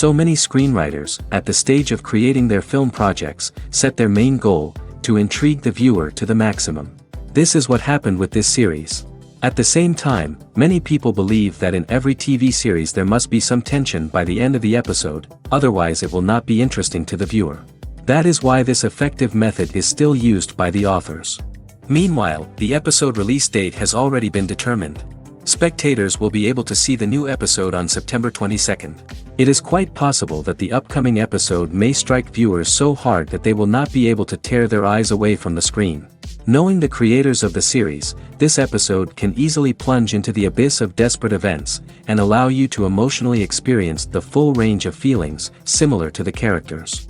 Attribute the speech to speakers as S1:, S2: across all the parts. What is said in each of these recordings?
S1: So many screenwriters, at the stage of creating their film projects, set their main goal, to intrigue the viewer to the maximum. This is what happened with this series. At the same time, many people believe that in every TV series there must be some tension by the end of the episode, otherwise it will not be interesting to the viewer. That is why this effective method is still used by the authors. Meanwhile, the episode release date has already been determined. Spectators will be able to see the new episode on September 22nd. It is quite possible that the upcoming episode may strike viewers so hard that they will not be able to tear their eyes away from the screen. Knowing the creators of the series, this episode can easily plunge into the abyss of desperate events, and allow you to emotionally experience the full range of feelings, similar to the characters.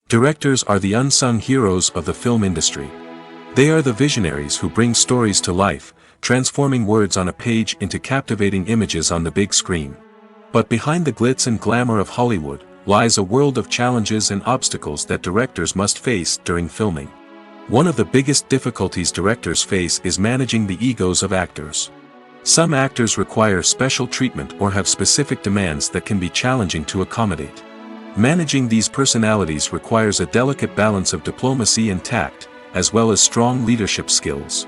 S1: Directors are the unsung heroes of the film industry. They are the visionaries who bring stories to life, transforming words on a page into captivating images on the big screen. But behind the glitz and glamour of Hollywood, lies a world of challenges and obstacles that directors must face during filming. One of the biggest difficulties directors face is managing the egos of actors. Some actors require special treatment or have specific demands that can be challenging to accommodate. Managing these personalities requires a delicate balance of diplomacy and tact, as well as strong leadership skills.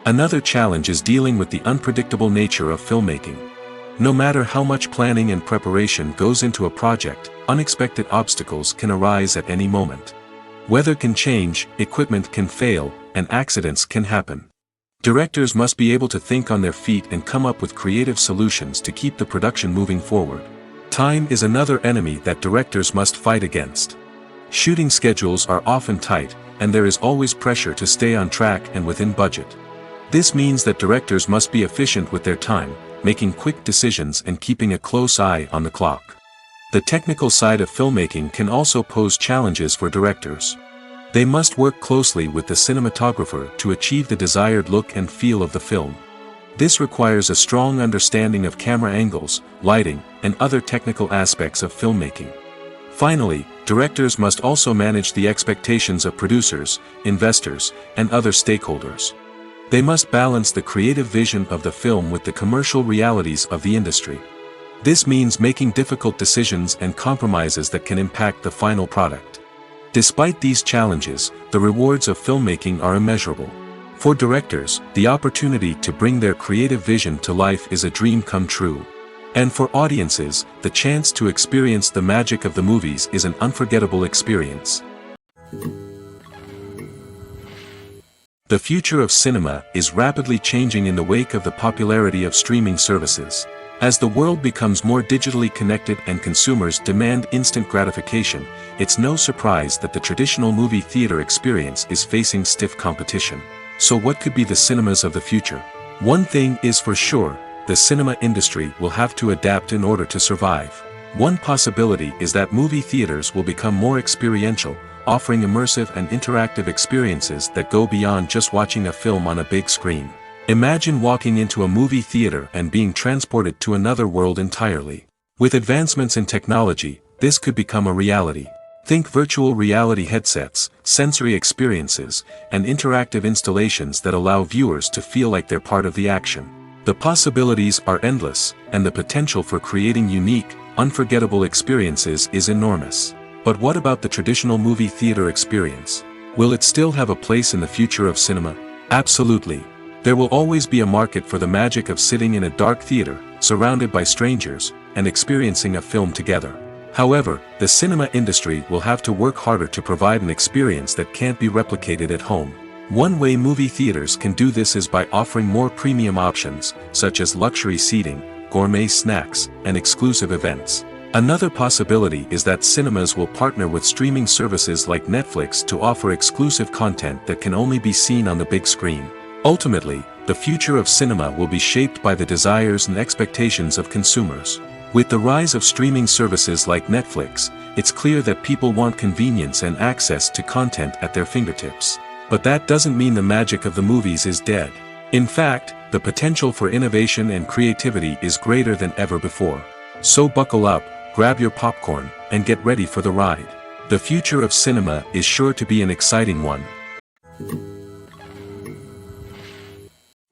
S1: Another challenge is dealing with the unpredictable nature of filmmaking. No matter how much planning and preparation goes into a project, unexpected obstacles can arise at any moment. Weather can change, equipment can fail, and accidents can happen. Directors must be able to think on their feet and come up with creative solutions to keep the production moving forward. Time is another enemy that directors must fight against. Shooting schedules are often tight, and there is always pressure to stay on track and within budget. This means that directors must be efficient with their time, making quick decisions and keeping a close eye on the clock. The technical side of filmmaking can also pose challenges for directors. They must work closely with the cinematographer to achieve the desired look and feel of the film. This requires a strong understanding of camera angles, lighting, and other technical aspects of filmmaking. Finally, directors must also manage the expectations of producers, investors, and other stakeholders. They must balance the creative vision of the film with the commercial realities of the industry. This means making difficult decisions and compromises that can impact the final product. Despite these challenges, the rewards of filmmaking are immeasurable. For directors, the opportunity to bring their creative vision to life is a dream come true. And for audiences, the chance to experience the magic of the movies is an unforgettable experience. The future of cinema is rapidly changing in the wake of the popularity of streaming services. As the world becomes more digitally connected and consumers demand instant gratification, it's no surprise that the traditional movie theater experience is facing stiff competition. So what could be the cinemas of the future? One thing is for sure, the cinema industry will have to adapt in order to survive. One possibility is that movie theaters will become more experiential, offering immersive and interactive experiences that go beyond just watching a film on a big screen. Imagine walking into a movie theater and being transported to another world entirely. With advancements in technology, this could become a reality. Think virtual reality headsets, sensory experiences, and interactive installations that allow viewers to feel like they're part of the action. The possibilities are endless, and the potential for creating unique, unforgettable experiences is enormous. But what about the traditional movie theater experience? Will it still have a place in the future of cinema? Absolutely. There will always be a market for the magic of sitting in a dark theater, surrounded by strangers, and experiencing a film together. However, the cinema industry will have to work harder to provide an experience that can't be replicated at home. One way movie theaters can do this is by offering more premium options, such as luxury seating, gourmet snacks, and exclusive events. Another possibility is that cinemas will partner with streaming services like Netflix to offer exclusive content that can only be seen on the big screen. Ultimately, the future of cinema will be shaped by the desires and expectations of consumers. With the rise of streaming services like Netflix, it's clear that people want convenience and access to content at their fingertips. But that doesn't mean the magic of the movies is dead. In fact, the potential for innovation and creativity is greater than ever before. So buckle up, grab your popcorn, and get ready for the ride. The future of cinema is sure to be an exciting one.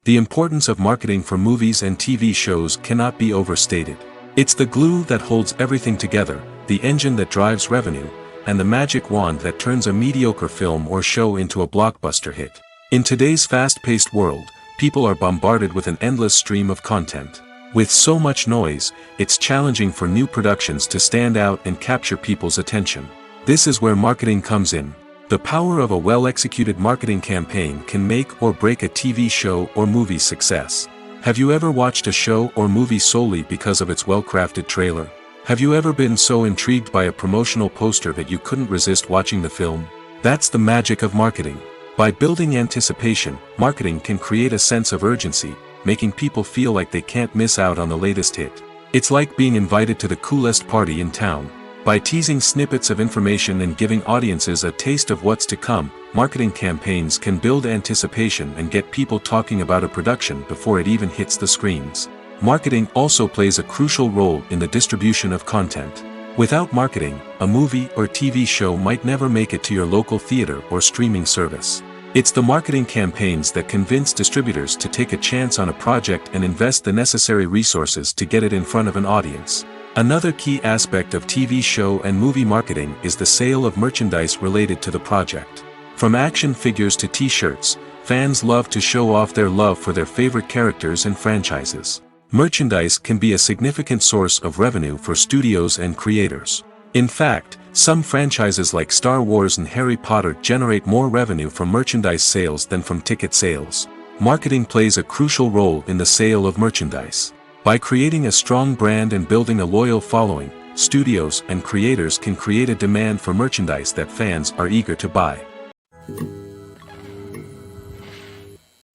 S1: The importance of marketing for movies and TV shows cannot be overstated. It's the glue that holds everything together, the engine that drives revenue, and the magic wand that turns a mediocre film or show into a blockbuster hit. In today's fast-paced world, people are bombarded with an endless stream of content. With so much noise, it's challenging for new productions to stand out and capture people's attention. This is where marketing comes in. The power of a well-executed marketing campaign can make or break a TV show or movie's success. Have you ever watched a show or movie solely because of its well-crafted trailer? Have you ever been so intrigued by a promotional poster that you couldn't resist watching the film? That's the magic of marketing. By building anticipation, marketing can create a sense of urgency, making people feel like they can't miss out on the latest hit. It's like being invited to the coolest party in town. By teasing snippets of information and giving audiences a taste of what's to come, marketing campaigns can build anticipation and get people talking about a production before it even hits the screens. Marketing also plays a crucial role in the distribution of content. Without marketing, a movie or TV show might never make it to your local theater or streaming service. It's the marketing campaigns that convince distributors to take a chance on a project and invest the necessary resources to get it in front of an audience. Another key aspect of TV show and movie marketing is the sale of merchandise related to the project. From action figures to t-shirts, fans love to show off their love for their favorite characters and franchises. Merchandise can be a significant source of revenue for studios and creators. In fact, some franchises like Star Wars and Harry Potter generate more revenue from merchandise sales than from ticket sales. Marketing plays a crucial role in the sale of merchandise. By creating a strong brand and building a loyal following, studios and creators can create a demand for merchandise that fans are eager to buy.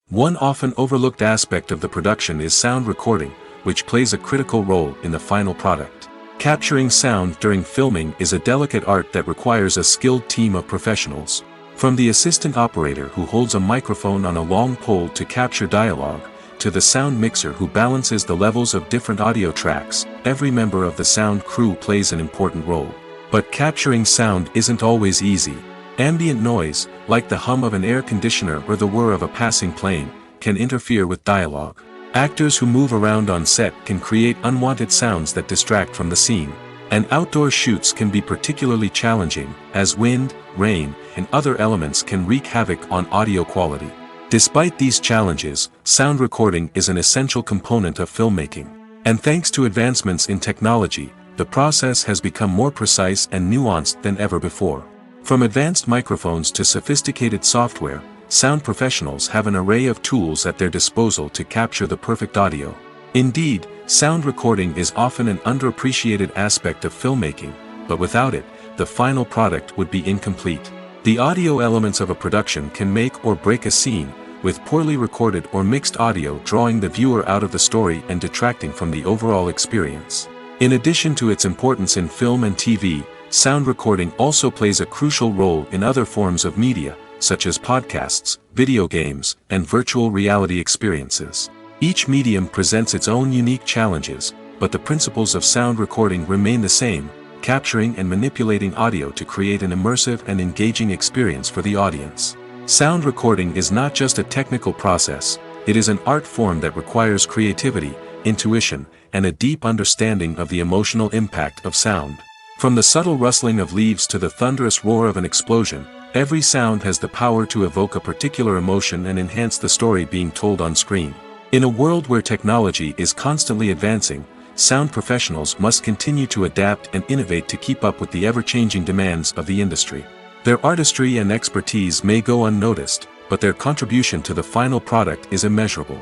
S1: One often overlooked aspect of the production is sound recording, which plays a critical role in the final product. Capturing sound during filming is a delicate art that requires a skilled team of professionals. From the assistant operator who holds a microphone on a long pole to capture dialogue, to the sound mixer who balances the levels of different audio tracks, every member of the sound crew plays an important role. But capturing sound isn't always easy. Ambient noise, like the hum of an air conditioner or the whir of a passing plane, can interfere with dialogue. Actors who move around on set can create unwanted sounds that distract from the scene. And outdoor shoots can be particularly challenging, as wind, rain, and other elements can wreak havoc on audio quality. Despite these challenges, sound recording is an essential component of filmmaking. And thanks to advancements in technology, the process has become more precise and nuanced than ever before. From advanced microphones to sophisticated software, sound professionals have an array of tools at their disposal to capture the perfect audio. Indeed, sound recording is often an underappreciated aspect of filmmaking, but without it, the final product would be incomplete. The audio elements of a production can make or break a scene, with poorly recorded or mixed audio drawing the viewer out of the story and detracting from the overall experience. In addition to its importance in film and TV, sound recording also plays a crucial role in other forms of media, such as podcasts, video games, and virtual reality experiences. Each medium presents its own unique challenges, but the principles of sound recording remain the same: capturing and manipulating audio to create an immersive and engaging experience for the audience. Sound recording is not just a technical process, it is an art form that requires creativity, intuition, and a deep understanding of the emotional impact of sound. From the subtle rustling of leaves to the thunderous roar of an explosion, every sound has the power to evoke a particular emotion and enhance the story being told on screen. In a world where technology is constantly advancing, sound professionals must continue to adapt and innovate to keep up with the ever-changing demands of the industry. Their artistry and expertise may go unnoticed, but their contribution to the final product is immeasurable.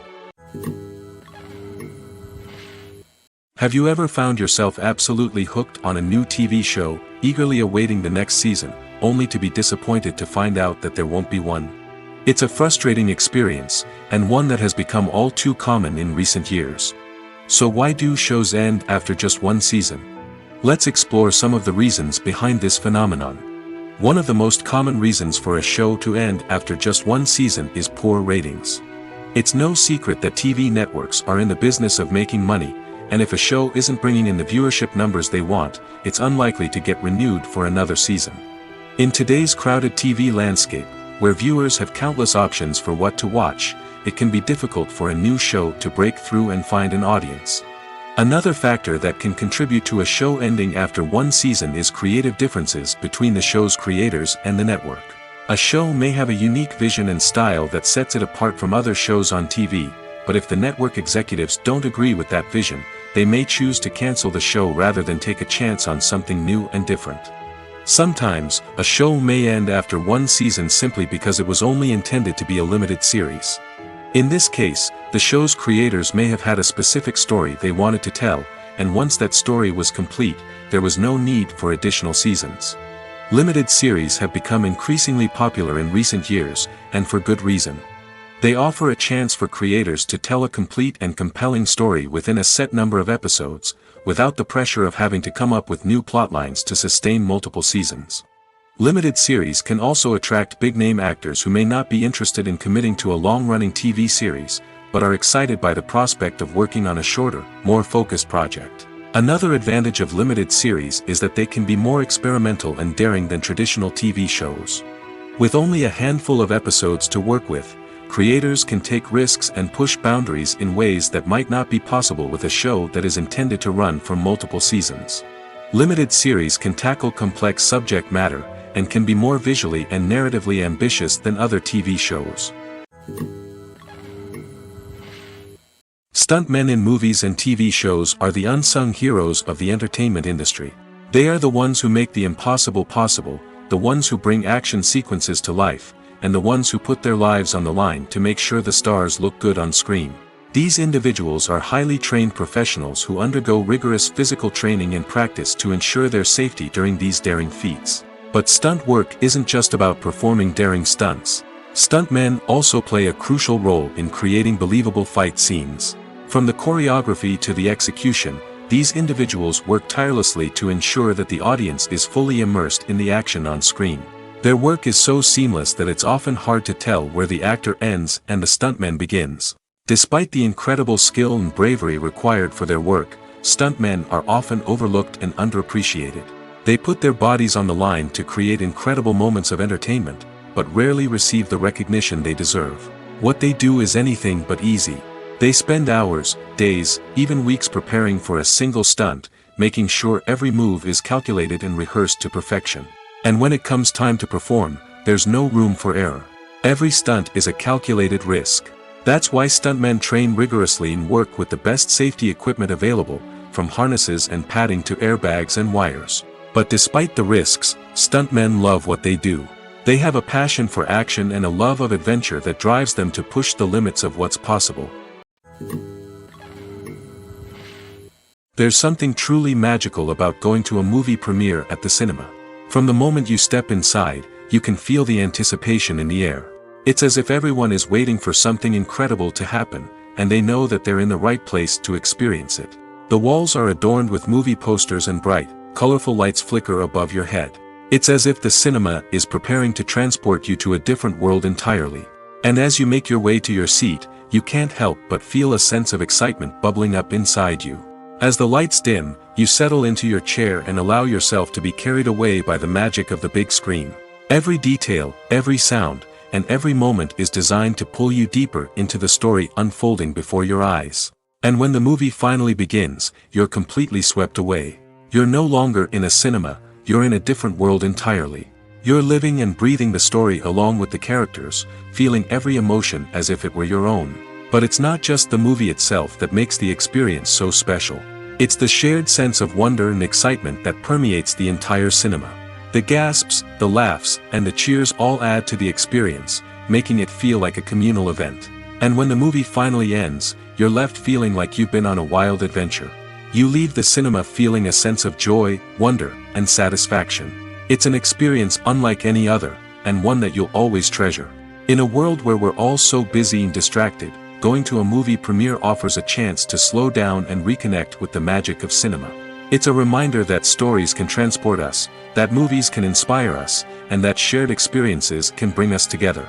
S1: Have you ever found yourself absolutely hooked on a new TV show, eagerly awaiting the next season, only to be disappointed to find out that there won't be one? It's a frustrating experience, and one that has become all too common in recent years. So why do shows end after just one season? Let's explore some of the reasons behind this phenomenon. One of the most common reasons for a show to end after just one season is poor ratings. It's no secret that TV networks are in the business of making money, and if a show isn't bringing in the viewership numbers they want, it's unlikely to get renewed for another season. In today's crowded TV landscape, where viewers have countless options for what to watch, it can be difficult for a new show to break through and find an audience. Another factor that can contribute to a show ending after one season is creative differences between the show's creators and the network. A show may have a unique vision and style that sets it apart from other shows on TV, but if the network executives don't agree with that vision, they may choose to cancel the show rather than take a chance on something new and different. Sometimes, a show may end after one season simply because it was only intended to be a limited series. In this case, the show's creators may have had a specific story they wanted to tell, and once that story was complete, there was no need for additional seasons. Limited series have become increasingly popular in recent years, and for good reason. They offer a chance for creators to tell a complete and compelling story within a set number of episodes, without the pressure of having to come up with new plotlines to sustain multiple seasons. Limited series can also attract big-name actors who may not be interested in committing to a long-running TV series, but are excited by the prospect of working on a shorter, more focused project. Another advantage of limited series is that they can be more experimental and daring than traditional TV shows. With only a handful of episodes to work with, creators can take risks and push boundaries in ways that might not be possible with a show that is intended to run for multiple seasons. Limited series can tackle complex subject matter, and can be more visually and narratively ambitious than other TV shows. Stuntmen in movies and TV shows are the unsung heroes of the entertainment industry. They are the ones who make the impossible possible, the ones who bring action sequences to life, and the ones who put their lives on the line to make sure the stars look good on screen. These individuals are highly trained professionals who undergo rigorous physical training and practice to ensure their safety during these daring feats. But stunt work isn't just about performing daring stunts. Stuntmen also play a crucial role in creating believable fight scenes. From the choreography to the execution, these individuals work tirelessly to ensure that the audience is fully immersed in the action on screen. Their work is so seamless that it's often hard to tell where the actor ends and the stuntman begins. Despite the incredible skill and bravery required for their work, stuntmen are often overlooked and underappreciated. They put their bodies on the line to create incredible moments of entertainment, but rarely receive the recognition they deserve. What they do is anything but easy. They spend hours, days, even weeks preparing for a single stunt, making sure every move is calculated and rehearsed to perfection. And when it comes time to perform, there's no room for error. Every stunt is a calculated risk. That's why stuntmen train rigorously and work with the best safety equipment available, from harnesses and padding to airbags and wires. But despite the risks, stuntmen love what they do. They have a passion for action and a love of adventure that drives them to push the limits of what's possible. There's something truly magical about going to a movie premiere at the cinema. From the moment you step inside, you can feel the anticipation in the air. It's as if everyone is waiting for something incredible to happen, and they know that they're in the right place to experience it. The walls are adorned with movie posters and bright, colorful lights flicker above your head. It's as if the cinema is preparing to transport you to a different world entirely. And as you make your way to your seat, you can't help but feel a sense of excitement bubbling up inside you. As the lights dim, you settle into your chair and allow yourself to be carried away by the magic of the big screen. Every detail, every sound, and every moment is designed to pull you deeper into the story unfolding before your eyes. And when the movie finally begins, you're completely swept away. You're no longer in a cinema, you're in a different world entirely. You're living and breathing the story along with the characters, feeling every emotion as if it were your own. But it's not just the movie itself that makes the experience so special. It's the shared sense of wonder and excitement that permeates the entire cinema. The gasps, the laughs, and the cheers all add to the experience, making it feel like a communal event. And when the movie finally ends, you're left feeling like you've been on a wild adventure. You leave the cinema feeling a sense of joy, wonder, and satisfaction. It's an experience unlike any other, and one that you'll always treasure. In a world where we're all so busy and distracted, going to a movie premiere offers a chance to slow down and reconnect with the magic of cinema. It's a reminder that stories can transport us, that movies can inspire us, and that shared experiences can bring us together.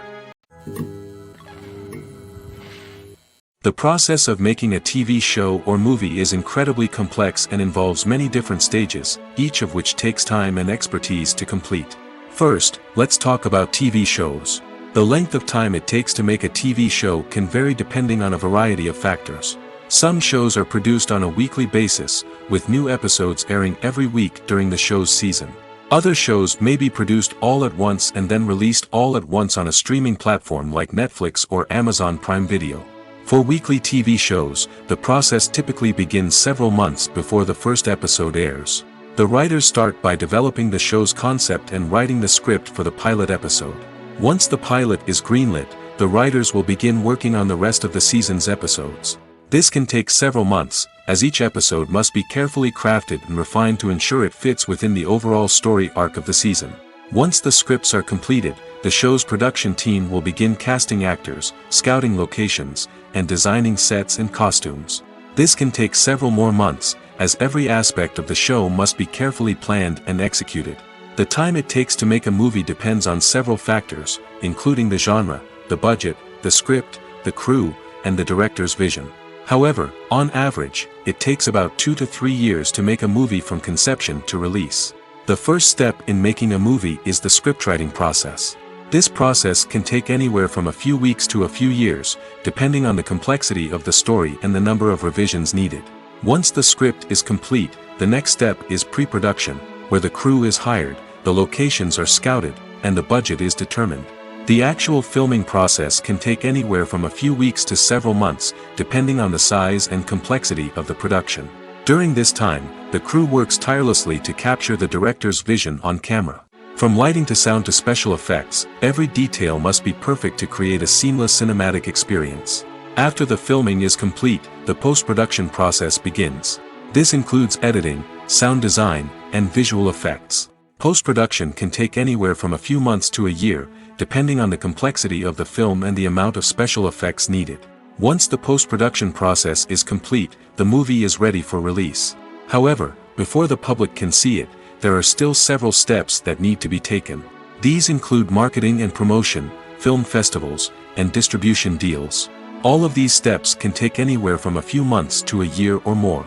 S1: The process of making a TV show or movie is incredibly complex and involves many different stages, each of which takes time and expertise to complete. First, let's talk about TV shows. The length of time it takes to make a TV show can vary depending on a variety of factors. Some shows are produced on a weekly basis, with new episodes airing every week during the show's season. Other shows may be produced all at once and then released all at once on a streaming platform like Netflix or Amazon Prime Video. For weekly TV shows, the process typically begins several months before the first episode airs. The writers start by developing the show's concept and writing the script for the pilot episode. Once the pilot is greenlit, the writers will begin working on the rest of the season's episodes. This can take several months, as each episode must be carefully crafted and refined to ensure it fits within the overall story arc of the season. Once the scripts are completed, the show's production team will begin casting actors, scouting locations, and designing sets and costumes. This can take several more months, as every aspect of the show must be carefully planned and executed. The time it takes to make a movie depends on several factors, including the genre, the budget, the script, the crew, and the director's vision. However, on average, it takes about 2 to 3 years to make a movie from conception to release. The first step in making a movie is the scriptwriting process. This process can take anywhere from a few weeks to a few years, depending on the complexity of the story and the number of revisions needed. Once the script is complete, the next step is pre-production, where the crew is hired, the locations are scouted, and the budget is determined. The actual filming process can take anywhere from a few weeks to several months, depending on the size and complexity of the production. During this time, the crew works tirelessly to capture the director's vision on camera. From lighting to sound to special effects, every detail must be perfect to create a seamless cinematic experience. After the filming is complete, the post-production process begins. This includes editing, sound design, and visual effects. Post-production can take anywhere from a few months to a year, depending on the complexity of the film and the amount of special effects needed. Once the post-production process is complete, the movie is ready for release. However, before the public can see it, there are still several steps that need to be taken. These include marketing and promotion, film festivals, and distribution deals. All of these steps can take anywhere from a few months to a year or more.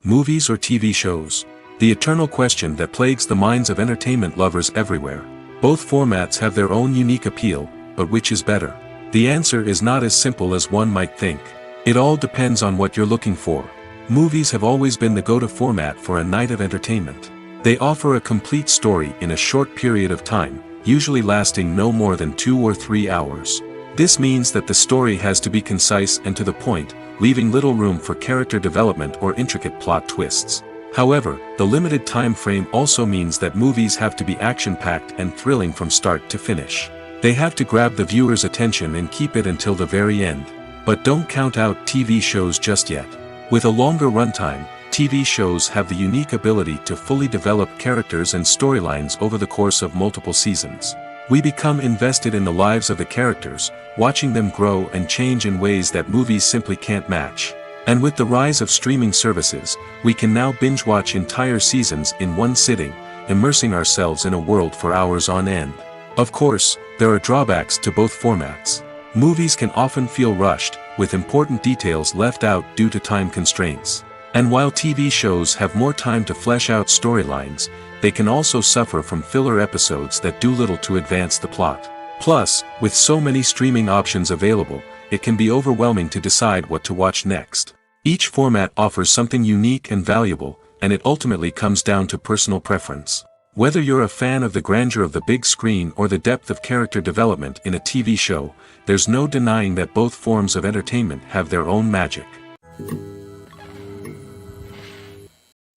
S1: Movies or TV shows? The eternal question that plagues the minds of entertainment lovers everywhere. Both formats have their own unique appeal, but which is better? The answer is not as simple as one might think. It all depends on what you're looking for. Movies have always been the go-to format for a night of entertainment. They offer a complete story in a short period of time, usually lasting no more than 2 or 3 hours. This means that the story has to be concise and to the point, leaving little room for character development or intricate plot twists. However, the limited time frame also means that movies have to be action-packed and thrilling from start to finish. They have to grab the viewer's attention and keep it until the very end. But don't count out TV shows just yet. With a longer runtime, TV shows have the unique ability to fully develop characters and storylines over the course of multiple seasons. We become invested in the lives of the characters, watching them grow and change in ways that movies simply can't match. And with the rise of streaming services, we can now binge-watch entire seasons in one sitting, immersing ourselves in a world for hours on end. Of course, there are drawbacks to both formats. Movies can often feel rushed, with important details left out due to time constraints. And while TV shows have more time to flesh out storylines, they can also suffer from filler episodes that do little to advance the plot. Plus, with so many streaming options available, it can be overwhelming to decide what to watch next. Each format offers something unique and valuable, and it ultimately comes down to personal preference. Whether you're a fan of the grandeur of the big screen or the depth of character development in a TV show, there's no denying that both forms of entertainment have their own magic.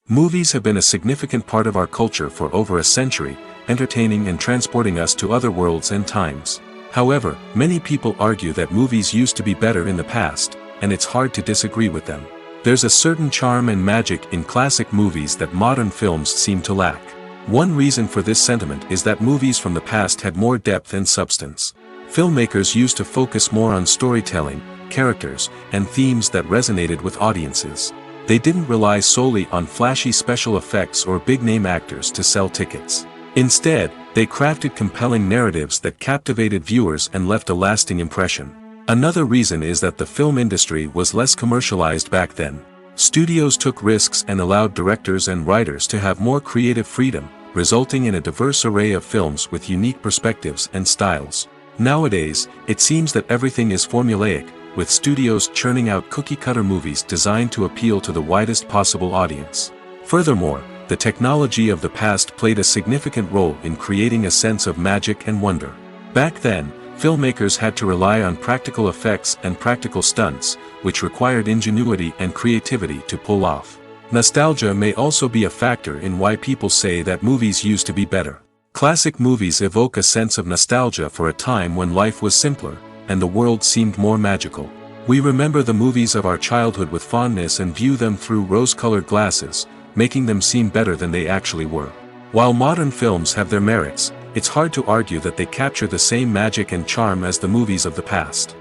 S1: Movies have been a significant part of our culture for over a century, entertaining and transporting us to other worlds and times. However, many people argue that movies used to be better in the past, and it's hard to disagree with them. There's a certain charm and magic in classic movies that modern films seem to lack. One reason for this sentiment is that movies from the past had more depth and substance. Filmmakers used to focus more on storytelling, characters, and themes that resonated with audiences. They didn't rely solely on flashy special effects or big-name actors to sell tickets. Instead, they crafted compelling narratives that captivated viewers and left a lasting impression. Another reason is that the film industry was less commercialized back then. Studios took risks and allowed directors and writers to have more creative freedom, resulting in a diverse array of films with unique perspectives and styles. Nowadays, it seems that everything is formulaic, with studios churning out cookie-cutter movies designed to appeal to the widest possible audience. Furthermore, the technology of the past played a significant role in creating a sense of magic and wonder. Back then, filmmakers had to rely on practical effects and practical stunts, which required ingenuity and creativity to pull off. Nostalgia may also be a factor in why people say that movies used to be better. Classic movies evoke a sense of nostalgia for a time when life was simpler, and the world seemed more magical. We remember the movies of our childhood with fondness and view them through rose-colored glasses, making them seem better than they actually were. While modern films have their merits, it's hard to argue that they capture the same magic and charm as the movies of the past.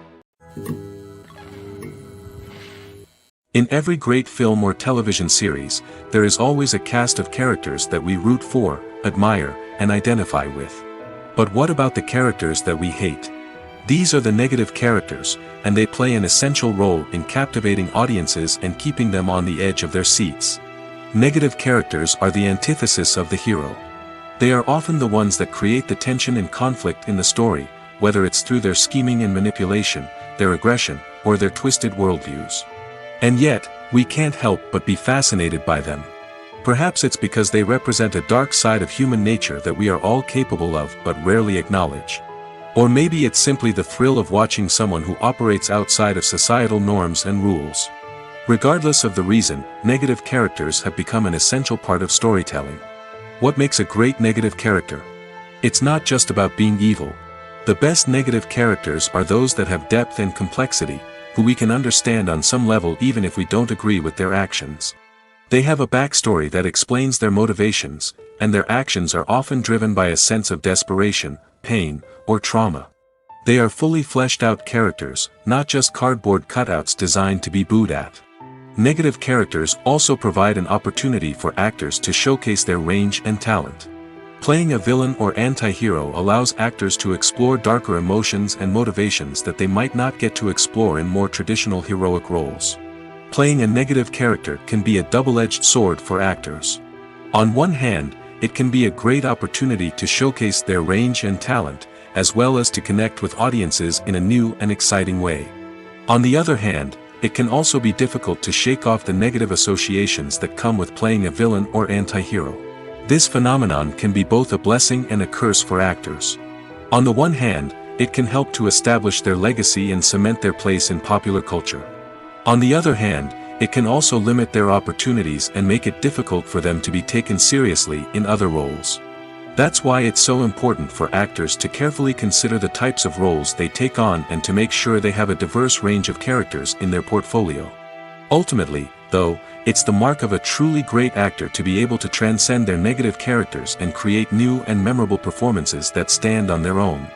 S1: In every great film or television series, there is always a cast of characters that we root for, admire, and identify with. But what about the characters that we hate? These are the negative characters, and they play an essential role in captivating audiences and keeping them on the edge of their seats. Negative characters are the antithesis of the hero. They are often the ones that create the tension and conflict in the story, whether it's through their scheming and manipulation, their aggression, or their twisted worldviews. And yet, we can't help but be fascinated by them. Perhaps it's because they represent a dark side of human nature that we are all capable of but rarely acknowledge. Or maybe it's simply the thrill of watching someone who operates outside of societal norms and rules. Regardless of the reason, negative characters have become an essential part of storytelling. What makes a great negative character? It's not just about being evil. The best negative characters are those that have depth and complexity, who we can understand on some level even if we don't agree with their actions. They have a backstory that explains their motivations, and their actions are often driven by a sense of desperation, pain, or trauma. They are fully fleshed out characters, not just cardboard cutouts designed to be booed at. Negative characters also provide an opportunity for actors to showcase their range and talent. Playing a villain or anti-hero allows actors to explore darker emotions and motivations that they might not get to explore in more traditional heroic roles. Playing a negative character can be a double-edged sword for actors. On one hand, it can be a great opportunity to showcase their range and talent, as well as to connect with audiences in a new and exciting way. On the other hand, it can also be difficult to shake off the negative associations that come with playing a villain or anti-hero. This phenomenon can be both a blessing and a curse for actors. On the one hand, it can help to establish their legacy and cement their place in popular culture. On the other hand, it can also limit their opportunities and make it difficult for them to be taken seriously in other roles. That's why it's so important for actors to carefully consider the types of roles they take on and to make sure they have a diverse range of characters in their portfolio. Ultimately, though, it's the mark of a truly great actor to be able to transcend their negative characters and create new and memorable performances that stand on their own.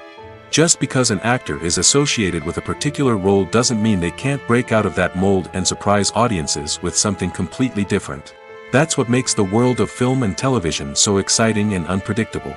S1: Just because an actor is associated with a particular role doesn't mean they can't break out of that mold and surprise audiences with something completely different. That's what makes the world of film and television so exciting and unpredictable.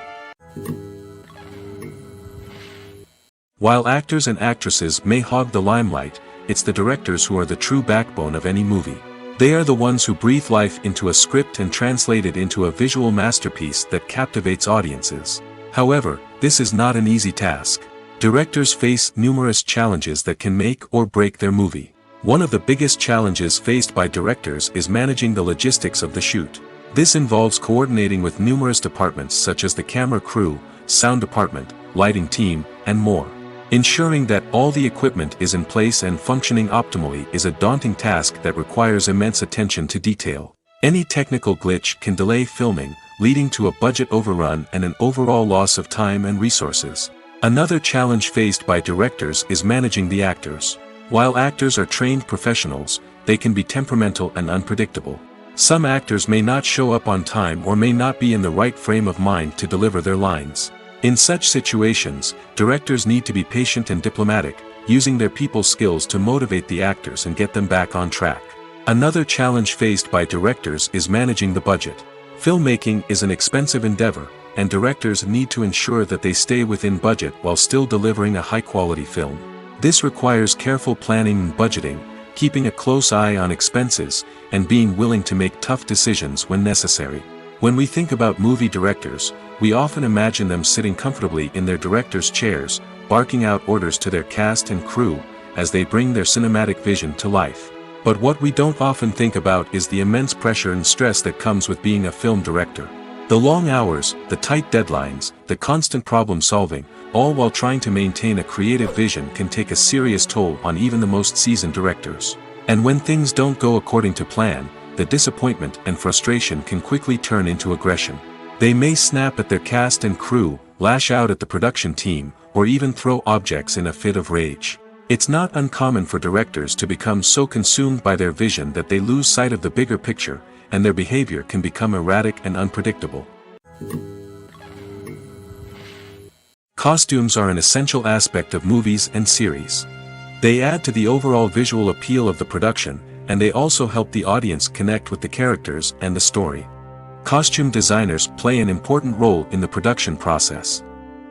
S1: While actors and actresses may hog the limelight, it's the directors who are the true backbone of any movie. They are the ones who breathe life into a script and translate it into a visual masterpiece that captivates audiences. However, this is not an easy task. Directors face numerous challenges that can make or break their movie. One of the biggest challenges faced by directors is managing the logistics of the shoot. This involves coordinating with numerous departments such as the camera crew, sound department, lighting team, and more. Ensuring that all the equipment is in place and functioning optimally is a daunting task that requires immense attention to detail. Any technical glitch can delay filming, leading to a budget overrun and an overall loss of time and resources. Another challenge faced by directors is managing the actors. While actors are trained professionals, they can be temperamental and unpredictable. Some actors may not show up on time or may not be in the right frame of mind to deliver their lines. In such situations, directors need to be patient and diplomatic, using their people skills to motivate the actors and get them back on track. Another challenge faced by directors is managing the budget. Filmmaking is an expensive endeavor, and directors need to ensure that they stay within budget while still delivering a high-quality film. This requires careful planning and budgeting, keeping a close eye on expenses, and being willing to make tough decisions when necessary. When we think about movie directors, we often imagine them sitting comfortably in their director's chairs, barking out orders to their cast and crew, as they bring their cinematic vision to life. But what we don't often think about is the immense pressure and stress that comes with being a film director. The long hours, the tight deadlines, the constant problem solving, all while trying to maintain a creative vision can take a serious toll on even the most seasoned directors. And when things don't go according to plan, the disappointment and frustration can quickly turn into aggression. They may snap at their cast and crew, lash out at the production team, or even throw objects in a fit of rage. It's not uncommon for directors to become so consumed by their vision that they lose sight of the bigger picture, and their behavior can become erratic and unpredictable. Costumes are an essential aspect of movies and series. They add to the overall visual appeal of the production, and they also help the audience connect with the characters and the story. Costume designers play an important role in the production process.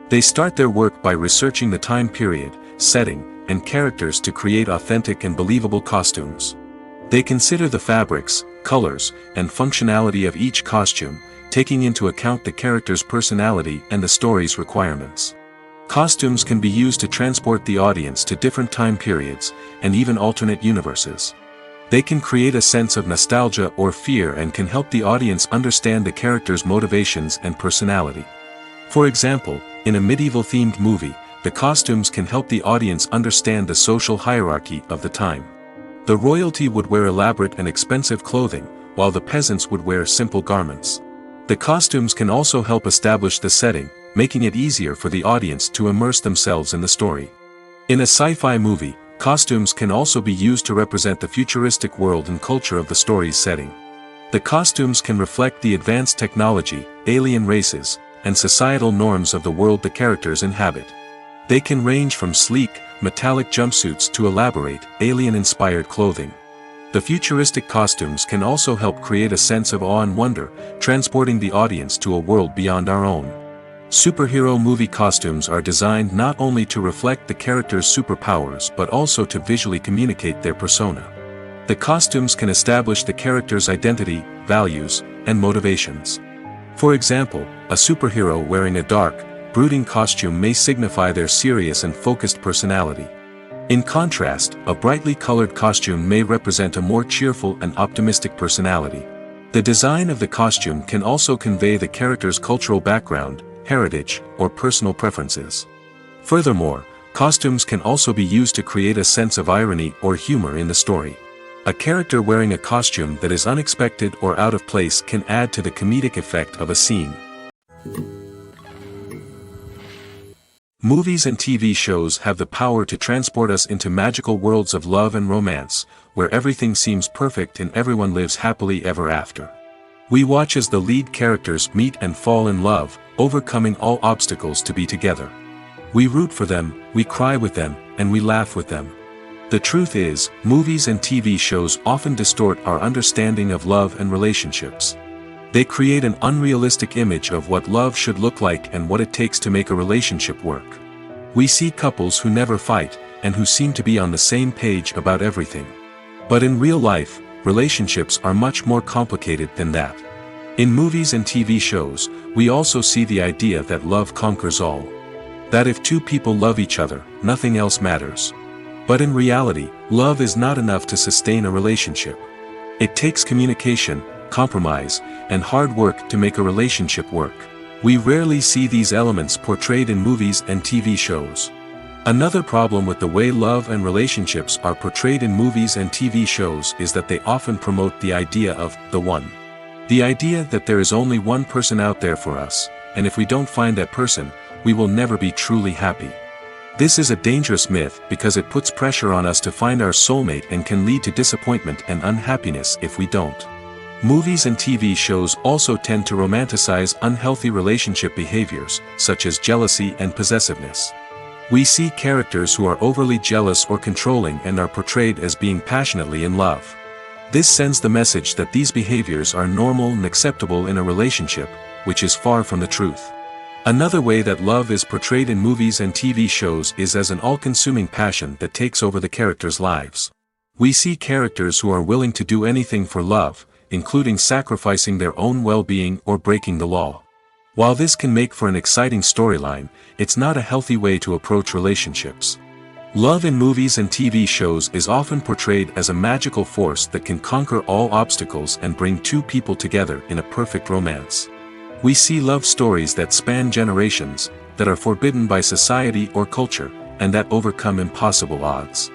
S1: They start their work by researching the time period, setting, and characters to create authentic and believable costumes. They consider the fabrics, colors, and functionality of each costume, taking into account the character's personality and the story's requirements. Costumes can be used to transport the audience to different time periods, and even alternate universes. They can create a sense of nostalgia or fear and can help the audience understand the character's motivations and personality. For example, in a medieval-themed movie, the costumes can help the audience understand the social hierarchy of the time. The royalty would wear elaborate and expensive clothing, while the peasants would wear simple garments. The costumes can also help establish the setting, making it easier for the audience to immerse themselves in the story. In a sci-fi movie, costumes can also be used to represent the futuristic world and culture of the story's setting. The costumes can reflect the advanced technology, alien races, and societal norms of the world the characters inhabit. They can range from sleek, metallic jumpsuits to elaborate, alien-inspired clothing. The futuristic costumes can also help create a sense of awe and wonder, transporting the audience to a world beyond our own. Superhero movie costumes are designed not only to reflect the character's superpowers but also to visually communicate their persona. The costumes can establish the character's identity, values, and motivations. For example, a superhero wearing a dark, brooding costume may signify their serious and focused personality. In contrast, a brightly colored costume may represent a more cheerful and optimistic personality. The design of the costume can also convey the character's cultural background, heritage, or personal preferences. Furthermore, costumes can also be used to create a sense of irony or humor in the story. A character wearing a costume that is unexpected or out of place can add to the comedic effect of a scene. Movies and TV shows have the power to transport us into magical worlds of love and romance, where everything seems perfect and everyone lives happily ever after. We watch as the lead characters meet and fall in love, overcoming all obstacles to be together. We root for them, we cry with them, and we laugh with them. The truth is, movies and TV shows often distort our understanding of love and relationships. They create an unrealistic image of what love should look like and what it takes to make a relationship work. We see couples who never fight, and who seem to be on the same page about everything. But in real life, relationships are much more complicated than that. In movies and TV shows, we also see the idea that love conquers all. That if two people love each other, nothing else matters. But in reality, love is not enough to sustain a relationship. It takes communication, compromise, and hard work to make a relationship work. We rarely see these elements portrayed in movies and TV shows. Another problem with the way love and relationships are portrayed in movies and TV shows is that they often promote the idea of the one. The idea that there is only one person out there for us, and if we don't find that person, we will never be truly happy. This is a dangerous myth because it puts pressure on us to find our soulmate and can lead to disappointment and unhappiness if we don't. Movies and TV shows also tend to romanticize unhealthy relationship behaviors, such as jealousy and possessiveness. We see characters who are overly jealous or controlling and are portrayed as being passionately in love. This sends the message that these behaviors are normal and acceptable in a relationship, which is far from the truth. Another way that love is portrayed in movies and TV shows is as an all-consuming passion that takes over the characters' lives. We see characters who are willing to do anything for love, including sacrificing their own well-being or breaking the law. While this can make for an exciting storyline, it's not a healthy way to approach relationships. Love in movies and TV shows is often portrayed as a magical force that can conquer all obstacles and bring two people together in a perfect romance. We see love stories that span generations, that are forbidden by society or culture, and that overcome impossible odds.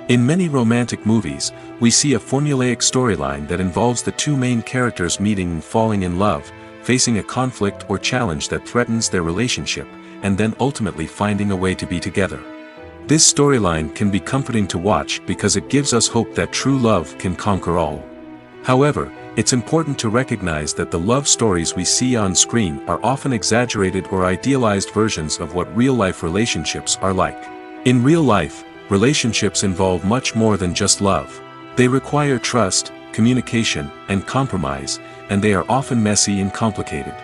S1: In many romantic movies, we see a formulaic storyline that involves the two main characters meeting and falling in love, facing a conflict or challenge that threatens their relationship, and then ultimately finding a way to be together. This storyline can be comforting to watch because it gives us hope that true love can conquer all. However, it's important to recognize that the love stories we see on screen are often exaggerated or idealized versions of what real-life relationships are like. In real life, relationships involve much more than just love. They require trust, communication, and compromise, and they are often messy and complicated.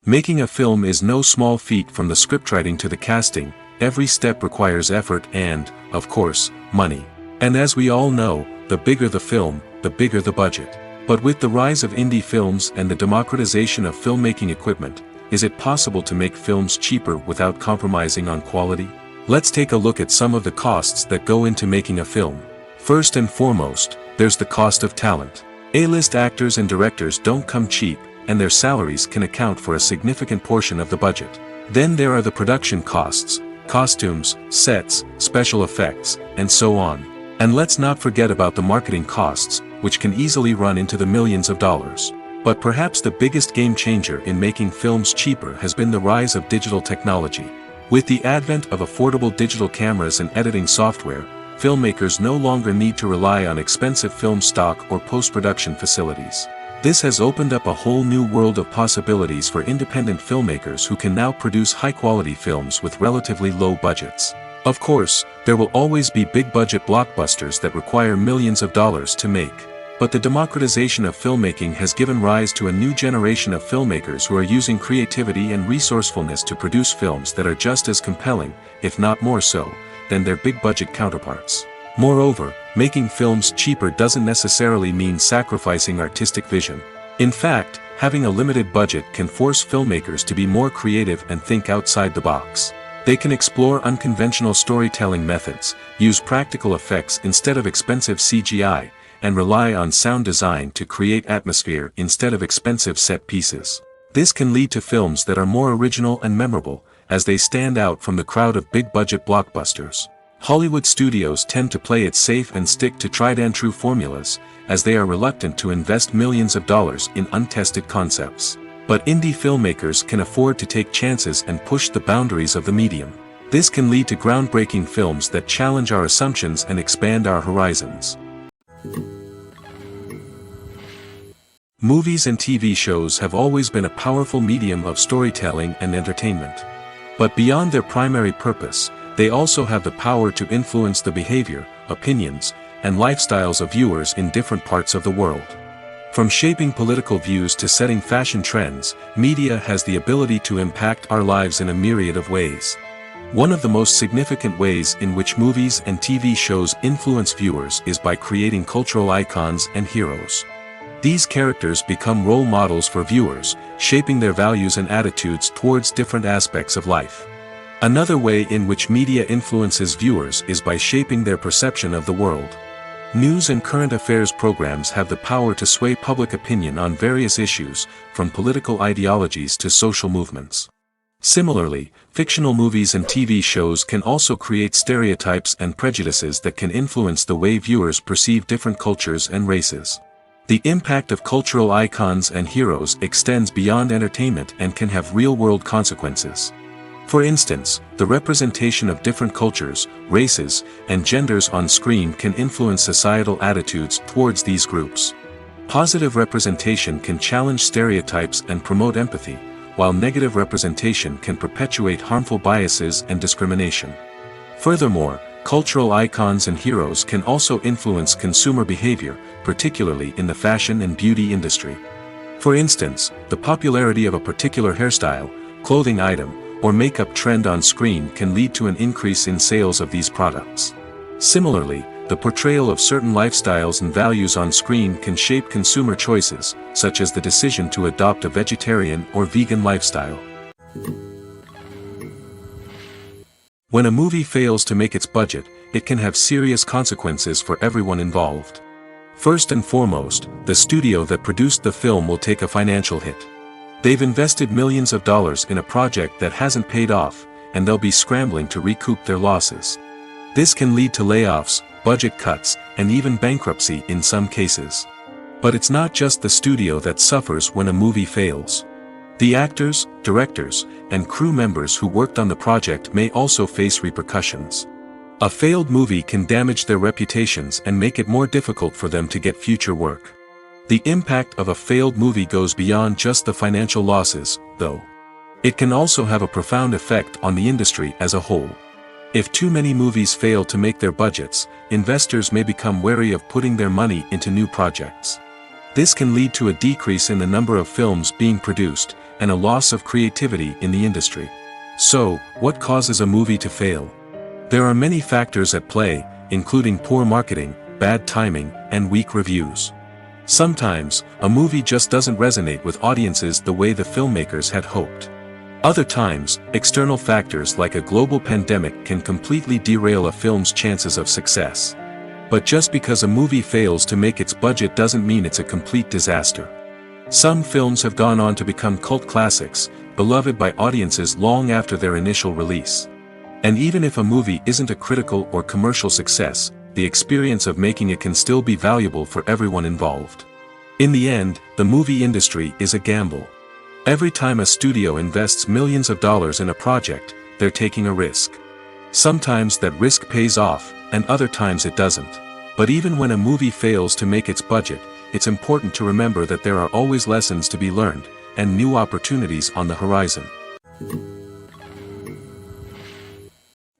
S1: Making a film is no small feat. From the scriptwriting to the casting, every step requires effort and, of course, money. And as we all know, the bigger the film, the bigger the budget. But with the rise of indie films and the democratization of filmmaking equipment, is it possible to make films cheaper without compromising on quality? Let's take a look at some of the costs that go into making a film. First and foremost, there's the cost of talent. A-list actors and directors don't come cheap, and their salaries can account for a significant portion of the budget. Then there are the production costs, costumes, sets, special effects, and so on. And let's not forget about the marketing costs, which can easily run into the millions of dollars. But perhaps the biggest game changer in making films cheaper has been the rise of digital technology. With the advent of affordable digital cameras and editing software, filmmakers no longer need to rely on expensive film stock or post-production facilities. This has opened up a whole new world of possibilities for independent filmmakers who can now produce high-quality films with relatively low budgets. Of course, there will always be big-budget blockbusters that require millions of dollars to make. But the democratization of filmmaking has given rise to a new generation of filmmakers who are using creativity and resourcefulness to produce films that are just as compelling, if not more so, than their big-budget counterparts. Moreover, making films cheaper doesn't necessarily mean sacrificing artistic vision. In fact, having a limited budget can force filmmakers to be more creative and think outside the box. They can explore unconventional storytelling methods, use practical effects instead of expensive CGI, and rely on sound design to create atmosphere instead of expensive set pieces. This can lead to films that are more original and memorable, as they stand out from the crowd of big-budget blockbusters. Hollywood studios tend to play it safe and stick to tried-and-true formulas, as they are reluctant to invest millions of dollars in untested concepts. But indie filmmakers can afford to take chances and push the boundaries of the medium. This can lead to groundbreaking films that challenge our assumptions and expand our horizons. Movies and TV shows have always been a powerful medium of storytelling and entertainment. But beyond their primary purpose, they also have the power to influence the behavior, opinions, and lifestyles of viewers in different parts of the world. From shaping political views to setting fashion trends, media has the ability to impact our lives in a myriad of ways. One of the most significant ways in which movies and TV shows influence viewers is by creating cultural icons and heroes. These characters become role models for viewers, shaping their values and attitudes towards different aspects of life. Another way in which media influences viewers is by shaping their perception of the world. News and current affairs programs have the power to sway public opinion on various issues, from political ideologies to social movements. Similarly, fictional movies and TV shows can also create stereotypes and prejudices that can influence the way viewers perceive different cultures and races. The impact of cultural icons and heroes extends beyond entertainment and can have real-world consequences. For instance, the representation of different cultures, races, and genders on screen can influence societal attitudes towards these groups. Positive representation can challenge stereotypes and promote empathy, while negative representation can perpetuate harmful biases and discrimination. Furthermore, cultural icons and heroes can also influence consumer behavior, particularly in the fashion and beauty industry. For instance, the popularity of a particular hairstyle, clothing item, or makeup trend on screen can lead to an increase in sales of these products. Similarly, the portrayal of certain lifestyles and values on screen can shape consumer choices, such as the decision to adopt a vegetarian or vegan lifestyle. When a movie fails to make its budget, it can have serious consequences for everyone involved. First and foremost, the studio that produced the film will take a financial hit. They've invested millions of dollars in a project that hasn't paid off, and they'll be scrambling to recoup their losses. This can lead to layoffs, budget cuts, and even bankruptcy in some cases. But it's not just the studio that suffers when a movie fails. The actors, directors, and crew members who worked on the project may also face repercussions. A failed movie can damage their reputations and make it more difficult for them to get future work. The impact of a failed movie goes beyond just the financial losses, though. It can also have a profound effect on the industry as a whole. If too many movies fail to make their budgets, investors may become wary of putting their money into new projects. This can lead to a decrease in the number of films being produced, and a loss of creativity in the industry. So, what causes a movie to fail? There are many factors at play, including poor marketing, bad timing, and weak reviews. Sometimes, a movie just doesn't resonate with audiences the way the filmmakers had hoped. Other times, external factors like a global pandemic can completely derail a film's chances of success. But just because a movie fails to make its budget doesn't mean it's a complete disaster. Some films have gone on to become cult classics, beloved by audiences long after their initial release. And even if a movie isn't a critical or commercial success, the experience of making it can still be valuable for everyone involved. In the end, the movie industry is a gamble. Every time a studio invests millions of dollars in a project, they're taking a risk. Sometimes that risk pays off, and other times it doesn't. But even when a movie fails to make its budget, it's important to remember that there are always lessons to be learned, and new opportunities on the horizon.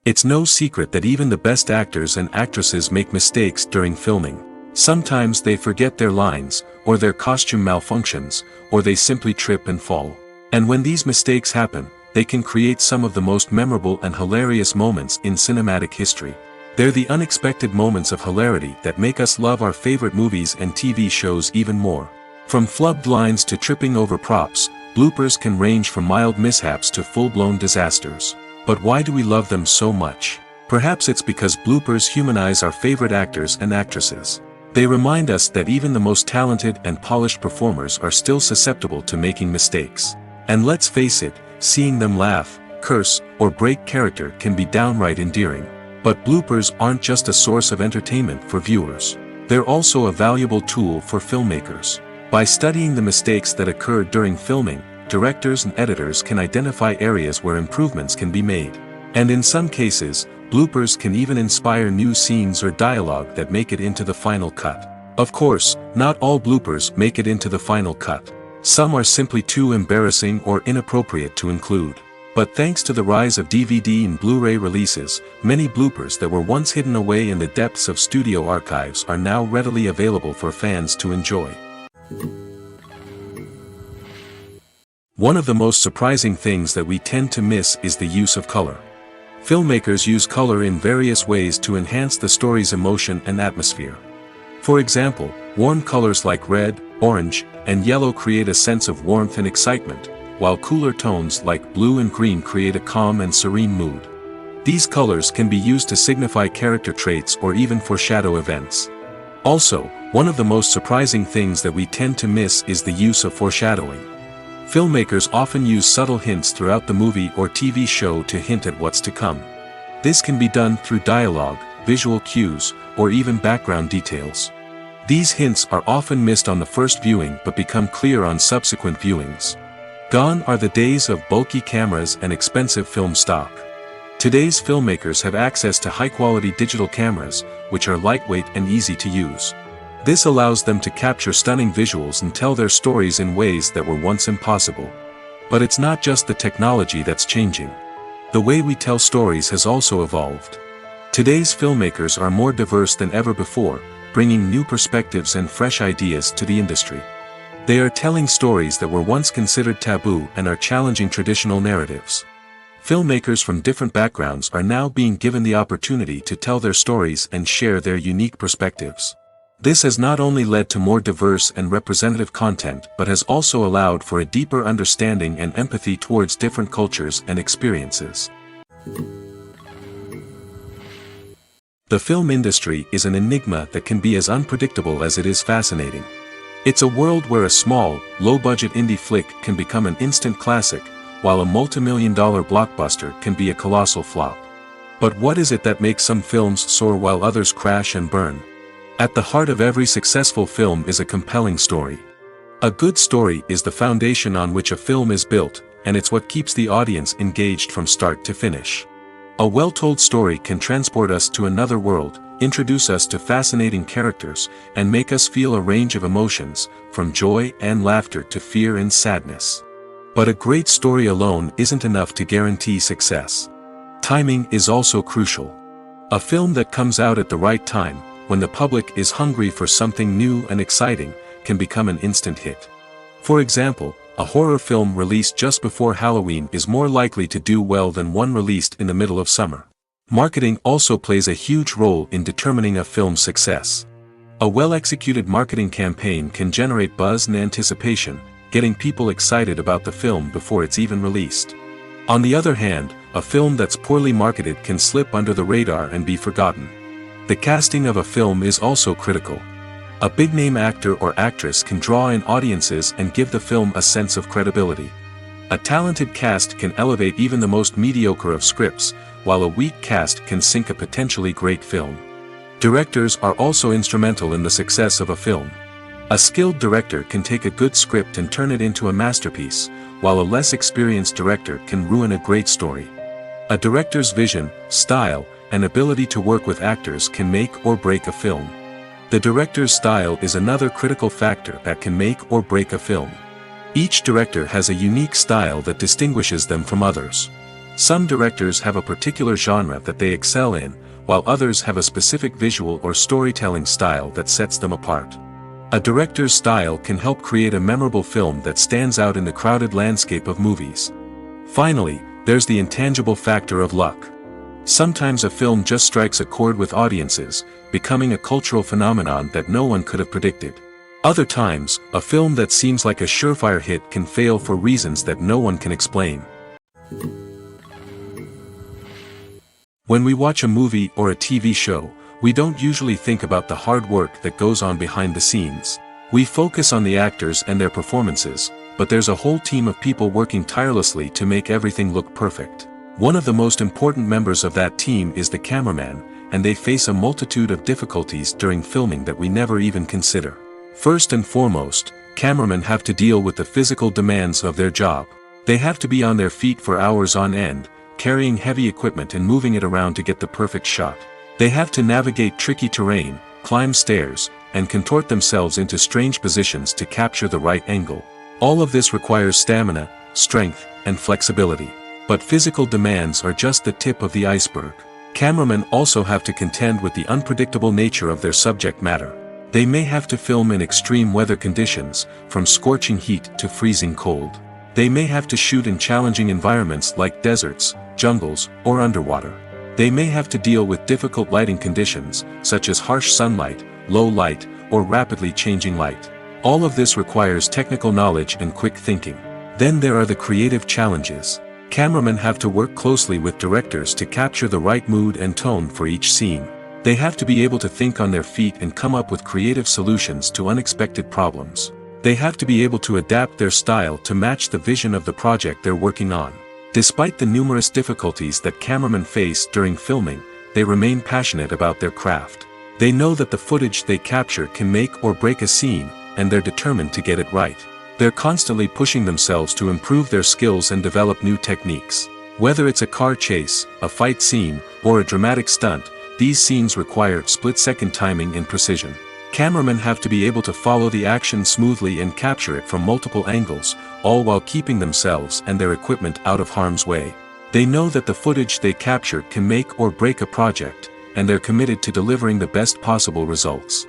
S1: It's no secret that even the best actors and actresses make mistakes during filming. Sometimes they forget their lines, or their costume malfunctions, or they simply trip and fall. And when these mistakes happen, they can create some of the most memorable and hilarious moments in cinematic history. They're the unexpected moments of hilarity that make us love our favorite movies and TV shows even more. From flubbed lines to tripping over props, bloopers can range from mild mishaps to full-blown disasters. But why do we love them so much? Perhaps it's because bloopers humanize our favorite actors and actresses. They remind us that even the most talented and polished performers are still susceptible to making mistakes. And let's face it, seeing them laugh, curse, or break character can be downright endearing. But bloopers aren't just a source of entertainment for viewers. They're also a valuable tool for filmmakers. By studying the mistakes that occurred during filming, directors and editors can identify areas where improvements can be made. And in some cases, bloopers can even inspire new scenes or dialogue that make it into the final cut. Of course, not all bloopers make it into the final cut. Some are simply too embarrassing or inappropriate to include. But thanks to the rise of DVD and Blu-ray releases, many bloopers that were once hidden away in the depths of studio archives are now readily available for fans to enjoy. One of the most surprising things that we tend to miss is the use of color. Filmmakers use color in various ways to enhance the story's emotion and atmosphere. For example, warm colors like red, orange, and yellow create a sense of warmth and excitement, while cooler tones like blue and green create a calm and serene mood. These colors can be used to signify character traits or even foreshadow events. Also, one of the most surprising things that we tend to miss is the use of foreshadowing. Filmmakers often use subtle hints throughout the movie or TV show to hint at what's to come. This can be done through dialogue, visual cues, or even background details. These hints are often missed on the first viewing but become clear on subsequent viewings. Gone are the days of bulky cameras and expensive film stock. Today's filmmakers have access to high-quality digital cameras, which are lightweight and easy to use. This allows them to capture stunning visuals and tell their stories in ways that were once impossible. But it's not just the technology that's changing. The way we tell stories has also evolved. Today's filmmakers are more diverse than ever before, bringing new perspectives and fresh ideas to the industry. They are telling stories that were once considered taboo and are challenging traditional narratives. Filmmakers from different backgrounds are now being given the opportunity to tell their stories and share their unique perspectives. This has not only led to more diverse and representative content but has also allowed for a deeper understanding and empathy towards different cultures and experiences. The film industry is an enigma that can be as unpredictable as it is fascinating. It's a world where a small, low-budget indie flick can become an instant classic, while a multi-million-dollar blockbuster can be a colossal flop. But what is it that makes some films soar while others crash and burn? At the heart of every successful film is a compelling story. A good story is the foundation on which a film is built, and it's what keeps the audience engaged from start to finish. A well-told story can transport us to another world, introduce us to fascinating characters, and make us feel a range of emotions, from joy and laughter to fear and sadness. But a great story alone isn't enough to guarantee success. Timing is also crucial. A film that comes out at the right time, when the public is hungry for something new and exciting, can become an instant hit. For example, a horror film released just before Halloween is more likely to do well than one released in the middle of summer. Marketing also plays a huge role in determining a film's success. A well-executed marketing campaign can generate buzz and anticipation, getting people excited about the film before it's even released. On the other hand, a film that's poorly marketed can slip under the radar and be forgotten. The casting of a film is also critical. A big-name actor or actress can draw in audiences and give the film a sense of credibility. A talented cast can elevate even the most mediocre of scripts, while a weak cast can sink a potentially great film. Directors are also instrumental in the success of a film. A skilled director can take a good script and turn it into a masterpiece, while a less experienced director can ruin a great story. A director's vision, style, and ability to work with actors can make or break a film. The director's style is another critical factor that can make or break a film. Each director has a unique style that distinguishes them from others. Some directors have a particular genre that they excel in, while others have a specific visual or storytelling style that sets them apart. A director's style can help create a memorable film that stands out in the crowded landscape of movies. Finally, there's the intangible factor of luck. Sometimes a film just strikes a chord with audiences, becoming a cultural phenomenon that no one could have predicted. Other times, a film that seems like a surefire hit can fail for reasons that no one can explain. When we watch a movie or a TV show, we don't usually think about the hard work that goes on behind the scenes. We focus on the actors and their performances, but there's a whole team of people working tirelessly to make everything look perfect. One of the most important members of that team is the cameraman, and they face a multitude of difficulties during filming that we never even consider. First and foremost, cameramen have to deal with the physical demands of their job. They have to be on their feet for hours on end, carrying heavy equipment and moving it around to get the perfect shot. They have to navigate tricky terrain, climb stairs, and contort themselves into strange positions to capture the right angle. All of this requires stamina, strength, and flexibility. But physical demands are just the tip of the iceberg. Cameramen also have to contend with the unpredictable nature of their subject matter. They may have to film in extreme weather conditions, from scorching heat to freezing cold. They may have to shoot in challenging environments like deserts, jungles, or underwater. They may have to deal with difficult lighting conditions, such as harsh sunlight, low light, or rapidly changing light. All of this requires technical knowledge and quick thinking. Then there are the creative challenges. Cameramen have to work closely with directors to capture the right mood and tone for each scene. They have to be able to think on their feet and come up with creative solutions to unexpected problems. They have to be able to adapt their style to match the vision of the project they're working on. Despite the numerous difficulties that cameramen face during filming, they remain passionate about their craft. They know that the footage they capture can make or break a scene, and they're determined to get it right. They're constantly pushing themselves to improve their skills and develop new techniques. Whether it's a car chase, a fight scene, or a dramatic stunt, these scenes require split-second timing and precision. Cameramen have to be able to follow the action smoothly and capture it from multiple angles, all while keeping themselves and their equipment out of harm's way. They know that the footage they capture can make or break a project, and they're committed to delivering the best possible results.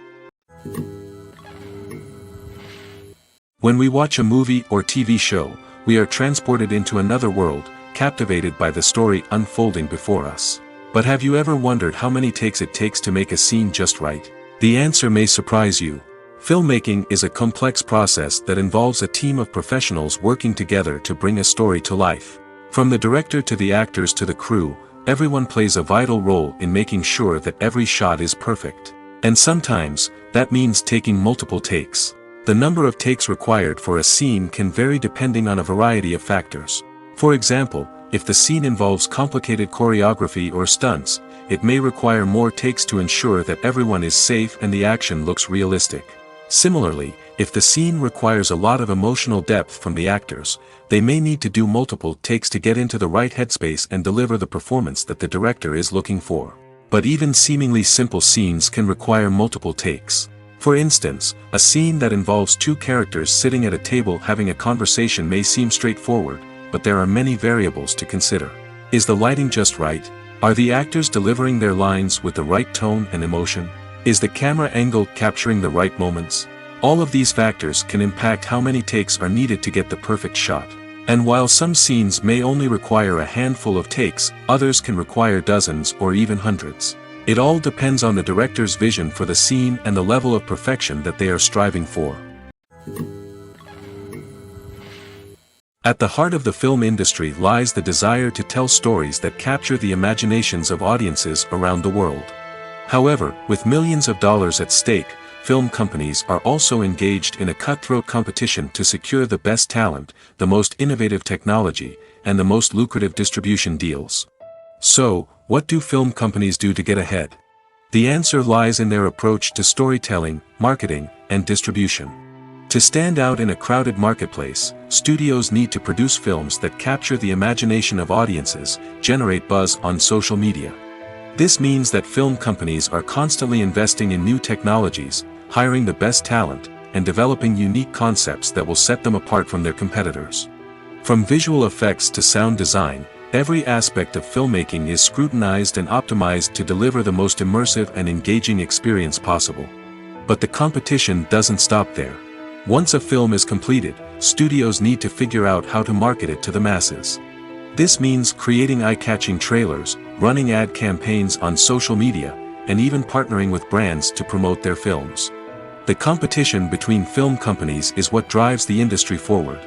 S1: When we watch a movie or TV show, we are transported into another world, captivated by the story unfolding before us. But have you ever wondered how many takes it takes to make a scene just right? The answer may surprise you. Filmmaking is a complex process that involves a team of professionals working together to bring a story to life. From the director to the actors to the crew, everyone plays a vital role in making sure that every shot is perfect. And sometimes, that means taking multiple takes. The number of takes required for a scene can vary depending on a variety of factors. For example, if the scene involves complicated choreography or stunts, it may require more takes to ensure that everyone is safe and the action looks realistic. Similarly, if the scene requires a lot of emotional depth from the actors, they may need to do multiple takes to get into the right headspace and deliver the performance that the director is looking for. But even seemingly simple scenes can require multiple takes. For instance, a scene that involves two characters sitting at a table having a conversation may seem straightforward, but there are many variables to consider. Is the lighting just right? Are the actors delivering their lines with the right tone and emotion? Is the camera angle capturing the right moments? All of these factors can impact how many takes are needed to get the perfect shot. And while some scenes may only require a handful of takes, others can require dozens or even hundreds. It all depends on the director's vision for the scene and the level of perfection that they are striving for. At the heart of the film industry lies the desire to tell stories that capture the imaginations of audiences around the world. However, with millions of dollars at stake, film companies are also engaged in a cutthroat competition to secure the best talent, the most innovative technology, and the most lucrative distribution deals. So, what do film companies do to get ahead? The answer lies in their approach to storytelling, marketing, and distribution. To stand out in a crowded marketplace, studios need to produce films that capture the imagination of audiences, generate buzz on social media. This means that film companies are constantly investing in new technologies, hiring the best talent, and developing unique concepts that will set them apart from their competitors. From visual effects to sound design, every aspect of filmmaking is scrutinized and optimized to deliver the most immersive and engaging experience possible. But the competition doesn't stop there. Once a film is completed, studios need to figure out how to market it to the masses. This means creating eye-catching trailers, running ad campaigns on social media, and even partnering with brands to promote their films. The competition between film companies is what drives the industry forward.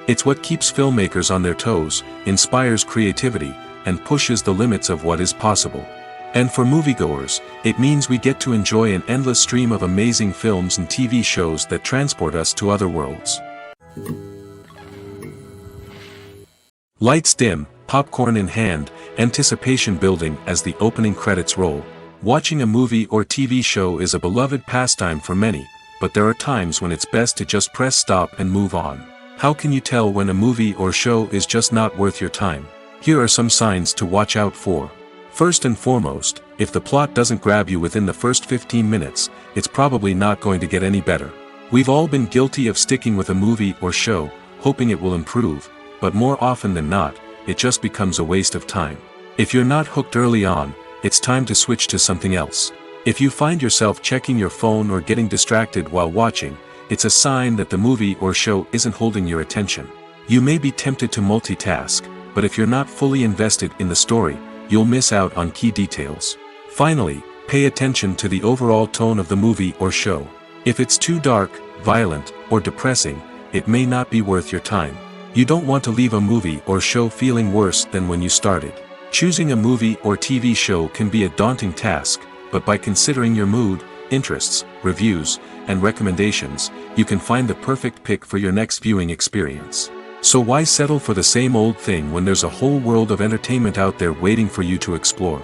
S1: It's what keeps filmmakers on their toes, inspires creativity, and pushes the limits of what is possible. And for moviegoers, it means we get to enjoy an endless stream of amazing films and TV shows that transport us to other worlds. Lights dim, popcorn in hand, anticipation building as the opening credits roll. Watching a movie or TV show is a beloved pastime for many, but there are times when it's best to just press stop and move on. How can you tell when a movie or show is just not worth your time? Here are some signs to watch out for. First and foremost, if the plot doesn't grab you within the first 15 minutes, it's probably not going to get any better. We've all been guilty of sticking with a movie or show, hoping it will improve, but more often than not, it just becomes a waste of time. If you're not hooked early on, it's time to switch to something else. If you find yourself checking your phone or getting distracted while watching, it's a sign that the movie or show isn't holding your attention. You may be tempted to multitask, but if you're not fully invested in the story, you'll miss out on key details. Finally, pay attention to the overall tone of the movie or show. If it's too dark, violent, or depressing, it may not be worth your time. You don't want to leave a movie or show feeling worse than when you started. Choosing a movie or TV show can be a daunting task, but by considering your mood, interests, reviews, and recommendations, you can find the perfect pick for your next viewing experience. So why settle for the same old thing when there's a whole world of entertainment out there waiting for you to explore?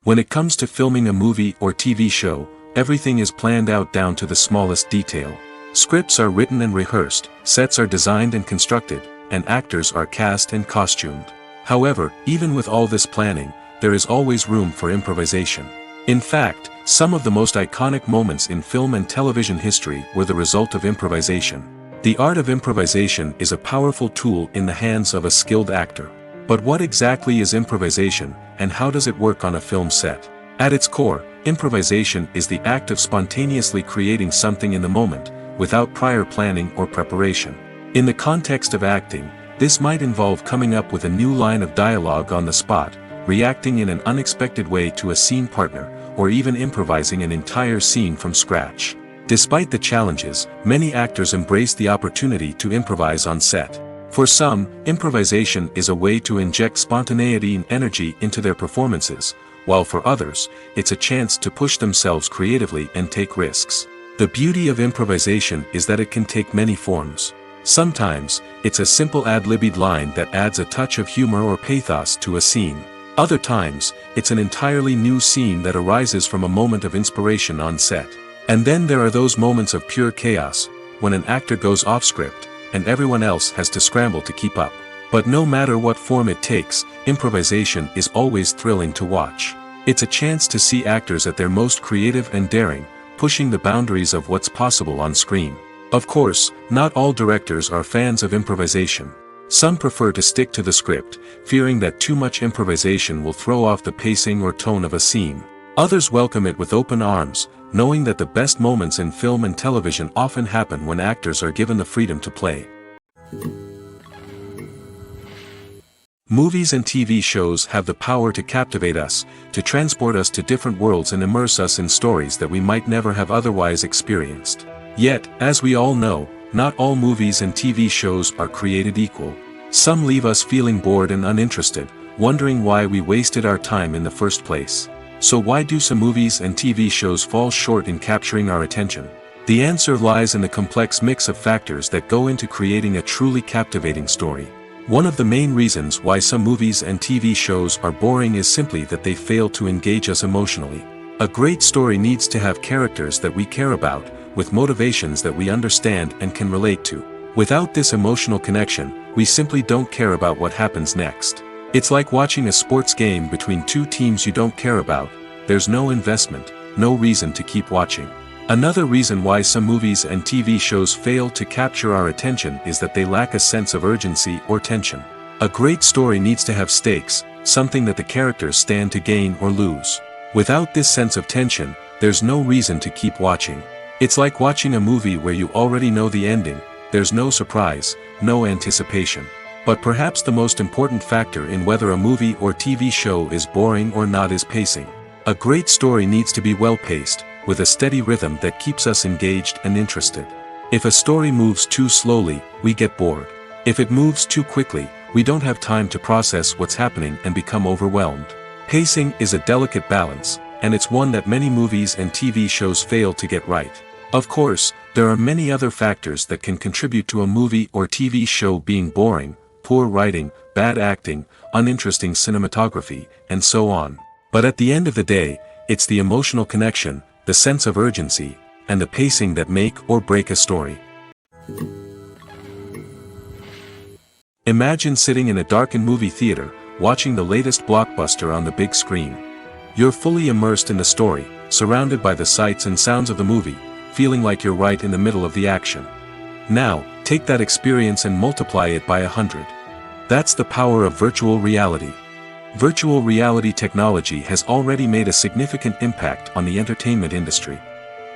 S1: When it comes to filming a movie or TV show, everything is planned out down to the smallest detail. Scripts are written and rehearsed, sets are designed and constructed, and actors are cast and costumed. However, even with all this planning, there is always room for improvisation. In fact, some of the most iconic moments in film and television history were the result of improvisation. The art of improvisation is a powerful tool in the hands of a skilled actor. But what exactly is improvisation, and how does it work on a film set? At its core, improvisation is the act of spontaneously creating something in the moment, without prior planning or preparation. In the context of acting, this might involve coming up with a new line of dialogue on the spot, reacting in an unexpected way to a scene partner, or even improvising an entire scene from scratch. Despite the challenges, many actors embrace the opportunity to improvise on set. For some, improvisation is a way to inject spontaneity and energy into their performances, while for others, it's a chance to push themselves creatively and take risks. The beauty of improvisation is that it can take many forms. Sometimes, it's a simple ad-libbed line that adds a touch of humor or pathos to a scene. Other times, it's an entirely new scene that arises from a moment of inspiration on set. And then there are those moments of pure chaos, when an actor goes off script, and everyone else has to scramble to keep up. But no matter what form it takes, improvisation is always thrilling to watch. It's a chance to see actors at their most creative and daring, pushing the boundaries of what's possible on screen. Of course, not all directors are fans of improvisation. Some prefer to stick to the script, fearing that too much improvisation will throw off the pacing or tone of a scene. Others welcome it with open arms, knowing that the best moments in film and television often happen when actors are given the freedom to play. Movies and TV shows have the power to captivate us, to transport us to different worlds and immerse us in stories that we might never have otherwise experienced. Yet, as we all know, not all movies and TV shows are created equal. Some leave us feeling bored and uninterested, wondering why we wasted our time in the first place. So why do some movies and TV shows fall short in capturing our attention? The answer lies in the complex mix of factors that go into creating a truly captivating story. One of the main reasons why some movies and TV shows are boring is simply that they fail to engage us emotionally. A great story needs to have characters that we care about, with motivations that we understand and can relate to. Without this emotional connection, we simply don't care about what happens next. It's like watching a sports game between two teams you don't care about. There's no investment, no reason to keep watching. Another reason why some movies and TV shows fail to capture our attention is that they lack a sense of urgency or tension. A great story needs to have stakes, something that the characters stand to gain or lose. Without this sense of tension, there's no reason to keep watching. It's like watching a movie where you already know the ending. There's no surprise, no anticipation. But perhaps the most important factor in whether a movie or TV show is boring or not is pacing. A great story needs to be well-paced, with a steady rhythm that keeps us engaged and interested. If a story moves too slowly, we get bored. If it moves too quickly, we don't have time to process what's happening and become overwhelmed. Pacing is a delicate balance, and it's one that many movies and TV shows fail to get right. Of course, there are many other factors that can contribute to a movie or TV show being boring: poor writing, bad acting, uninteresting cinematography, and so on. But at the end of the day, it's the emotional connection, the sense of urgency, and the pacing that make or break a story. Imagine sitting in a darkened movie theater, watching the latest blockbuster on the big screen. You're fully immersed in the story, surrounded by the sights and sounds of the movie, feeling like you're right in the middle of the action. Now, take that experience and multiply it by 100. That's the power of virtual reality. Virtual reality technology has already made a significant impact on the entertainment industry.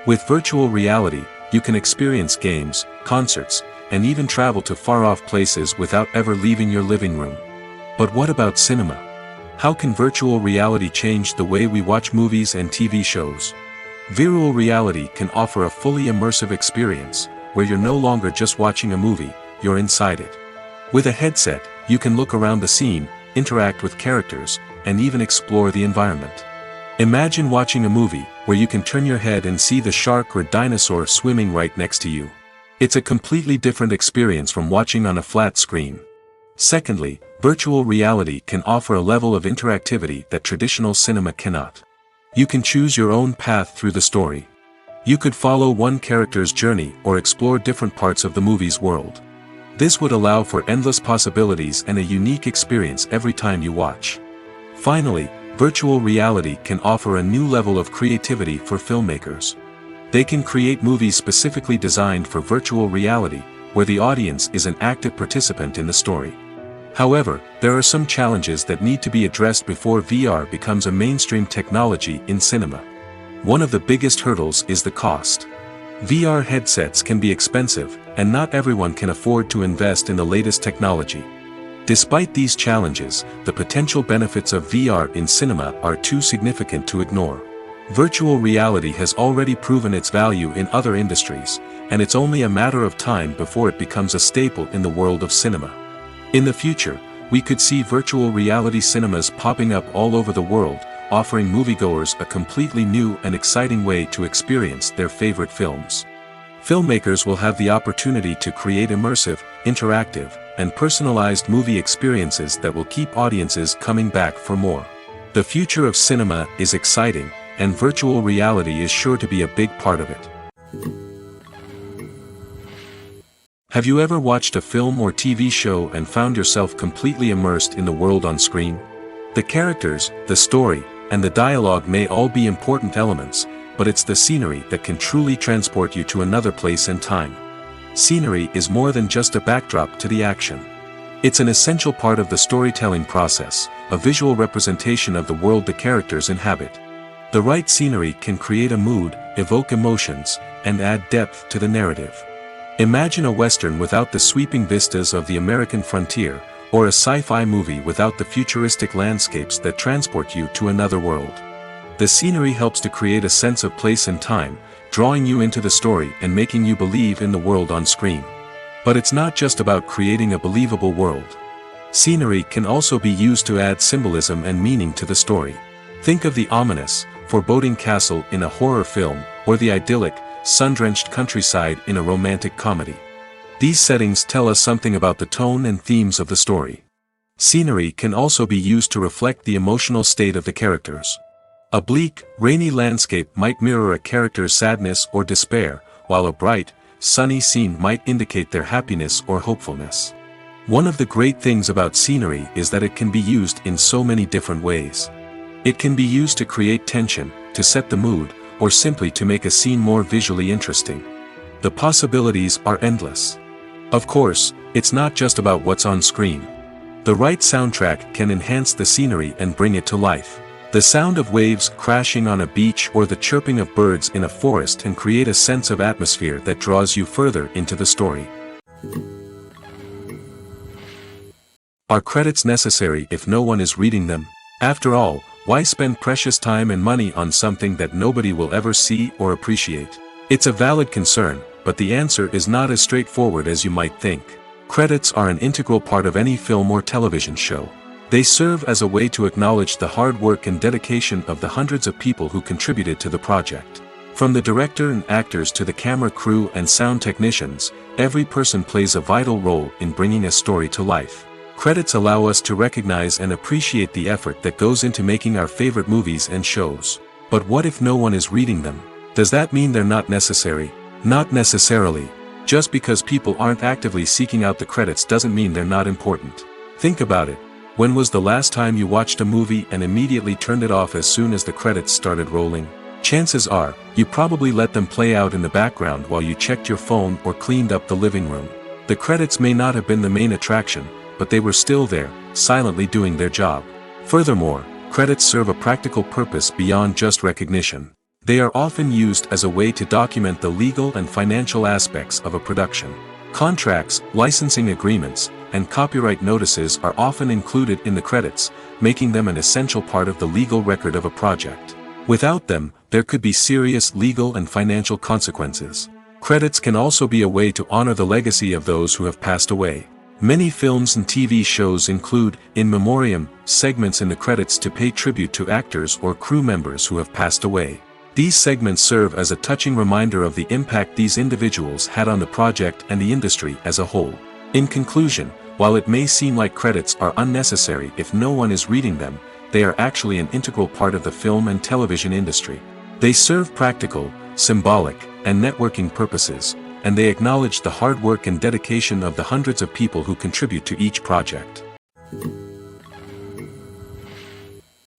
S1: With virtual reality, you can experience games, concerts, and even travel to far-off places without ever leaving your living room. But what about cinema? How can virtual reality change the way we watch movies and TV shows? Virtual reality can offer a fully immersive experience, where you're no longer just watching a movie, you're inside it. With a headset, you can look around the scene, interact with characters, and even explore the environment. Imagine watching a movie where you can turn your head and see the shark or dinosaur swimming right next to you. It's a completely different experience from watching on a flat screen. Secondly, virtual reality can offer a level of interactivity that traditional cinema cannot. You can choose your own path through the story. You could follow one character's journey or explore different parts of the movie's world. This would allow for endless possibilities and a unique experience every time you watch. Finally, virtual reality can offer a new level of creativity for filmmakers. They can create movies specifically designed for virtual reality, where the audience is an active participant in the story. However, there are some challenges that need to be addressed before VR becomes a mainstream technology in cinema. One of the biggest hurdles is the cost. VR headsets can be expensive, and not everyone can afford to invest in the latest technology. Despite these challenges, the potential benefits of VR in cinema are too significant to ignore. Virtual reality has already proven its value in other industries, and it's only a matter of time before it becomes a staple in the world of cinema. In the future, we could see virtual reality cinemas popping up all over the world, offering moviegoers a completely new and exciting way to experience their favorite films. Filmmakers will have the opportunity to create immersive, interactive, and personalized movie experiences that will keep audiences coming back for more. The future of cinema is exciting, and virtual reality is sure to be a big part of it. Have you ever watched a film or TV show and found yourself completely immersed in the world on screen? The characters, the story, and the dialogue may all be important elements, but it's the scenery that can truly transport you to another place and time. Scenery is more than just a backdrop to the action. It's an essential part of the storytelling process, a visual representation of the world the characters inhabit. The right scenery can create a mood, evoke emotions, and add depth to the narrative. Imagine a Western without the sweeping vistas of the American frontier, or a sci-fi movie without the futuristic landscapes that transport you to another world. The scenery helps to create a sense of place and time, drawing you into the story and making you believe in the world on screen. But it's not just about creating a believable world. Scenery can also be used to add symbolism and meaning to the story. Think of the ominous, foreboding castle in a horror film, or the idyllic, sun-drenched countryside in a romantic comedy. These settings tell us something about the tone and themes of the story. Scenery can also be used to reflect the emotional state of the characters. A bleak, rainy landscape might mirror a character's sadness or despair, while a bright, sunny scene might indicate their happiness or hopefulness. One of the great things about scenery is that it can be used in so many different ways. It can be used to create tension, to set the mood, or simply to make a scene more visually interesting. The possibilities are endless. Of course, it's not just about what's on screen. The right soundtrack can enhance the scenery and bring it to life. The sound of waves crashing on a beach or the chirping of birds in a forest can create a sense of atmosphere that draws you further into the story. Are credits necessary if no one is reading them? After all, why spend precious time and money on something that nobody will ever see or appreciate? It's a valid concern, but the answer is not as straightforward as you might think. Credits are an integral part of any film or television show. They serve as a way to acknowledge the hard work and dedication of the hundreds of people who contributed to the project. From the director and actors to the camera crew and sound technicians, every person plays a vital role in bringing a story to life. Credits allow us to recognize and appreciate the effort that goes into making our favorite movies and shows. But what if no one is reading them? Does that mean they're not necessary? Not necessarily. Just because people aren't actively seeking out the credits doesn't mean they're not important. Think about it. When was the last time you watched a movie and immediately turned it off as soon as the credits started rolling? Chances are, you probably let them play out in the background while you checked your phone or cleaned up the living room. The credits may not have been the main attraction, but they were still there, silently doing their job. Furthermore, credits serve a practical purpose beyond just recognition. They are often used as a way to document the legal and financial aspects of a production. Contracts, licensing agreements, and copyright notices are often included in the credits, making them an essential part of the legal record of a project. Without them, there could be serious legal and financial consequences. Credits can also be a way to honor the legacy of those who have passed away. Many films and TV shows include, in memoriam, segments in the credits to pay tribute to actors or crew members who have passed away. These segments serve as a touching reminder of the impact these individuals had on the project and the industry as a whole. In conclusion, while it may seem like credits are unnecessary if no one is reading them, they are actually an integral part of the film and television industry. They serve practical, symbolic, and networking purposes, and they acknowledge the hard work and dedication of the hundreds of people who contribute to each project.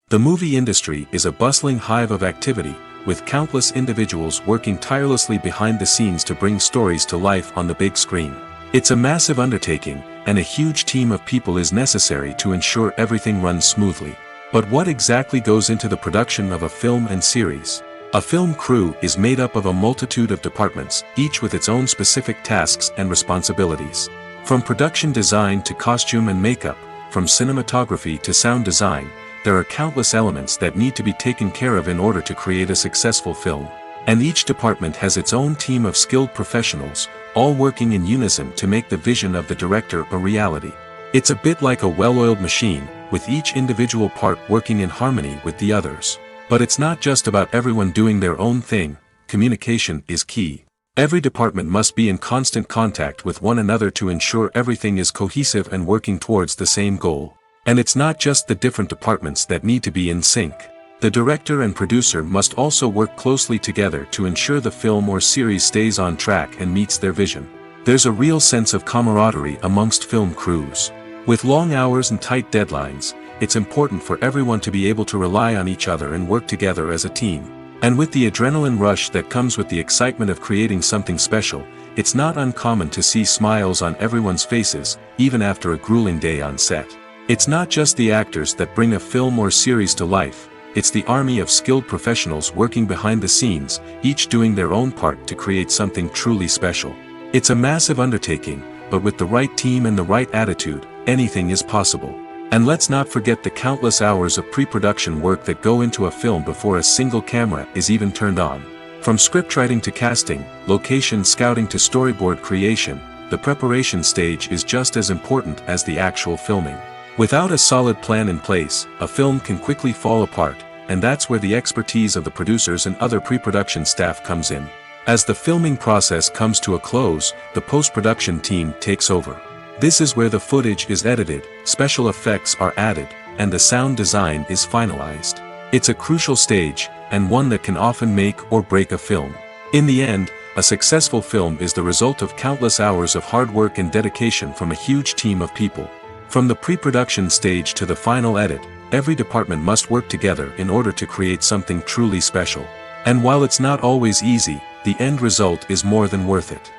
S1: The movie industry is a bustling hive of activity, with countless individuals working tirelessly behind the scenes to bring stories to life on the big screen. It's a massive undertaking, and a huge team of people is necessary to ensure everything runs smoothly. But what exactly goes into the production of a film and series? A film crew is made up of a multitude of departments, each with its own specific tasks and responsibilities. From production design to costume and makeup, from cinematography to sound design, there are countless elements that need to be taken care of in order to create a successful film. And each department has its own team of skilled professionals, all working in unison to make the vision of the director a reality. It's a bit like a well-oiled machine, with each individual part working in harmony with the others. But it's not just about everyone doing their own thing. Communication is key. Every department must be in constant contact with one another to ensure everything is cohesive and working towards the same goal. And it's not just the different departments that need to be in sync. The director and producer must also work closely together to ensure the film or series stays on track and meets their vision. There's a real sense of camaraderie amongst film crews. With long hours and tight deadlines, it's important for everyone to be able to rely on each other and work together as a team. And with the adrenaline rush that comes with the excitement of creating something special, it's not uncommon to see smiles on everyone's faces, even after a grueling day on set. It's not just the actors that bring a film or series to life, it's the army of skilled professionals working behind the scenes, each doing their own part to create something truly special. It's a massive undertaking, but with the right team and the right attitude, anything is possible. And let's not forget the countless hours of pre-production work that go into a film before a single camera is even turned on. From scriptwriting to casting, location scouting to storyboard creation, the preparation stage is just as important as the actual filming. Without a solid plan in place, a film can quickly fall apart, and that's where the expertise of the producers and other pre-production staff comes in. As the filming process comes to a close, the post-production team takes over. This is where the footage is edited, special effects are added, and the sound design is finalized. It's a crucial stage, and one that can often make or break a film. In the end, a successful film is the result of countless hours of hard work and dedication from a huge team of people. From the pre-production stage to the final edit, every department must work together in order to create something truly special. And while it's not always easy, the end result is more than worth it.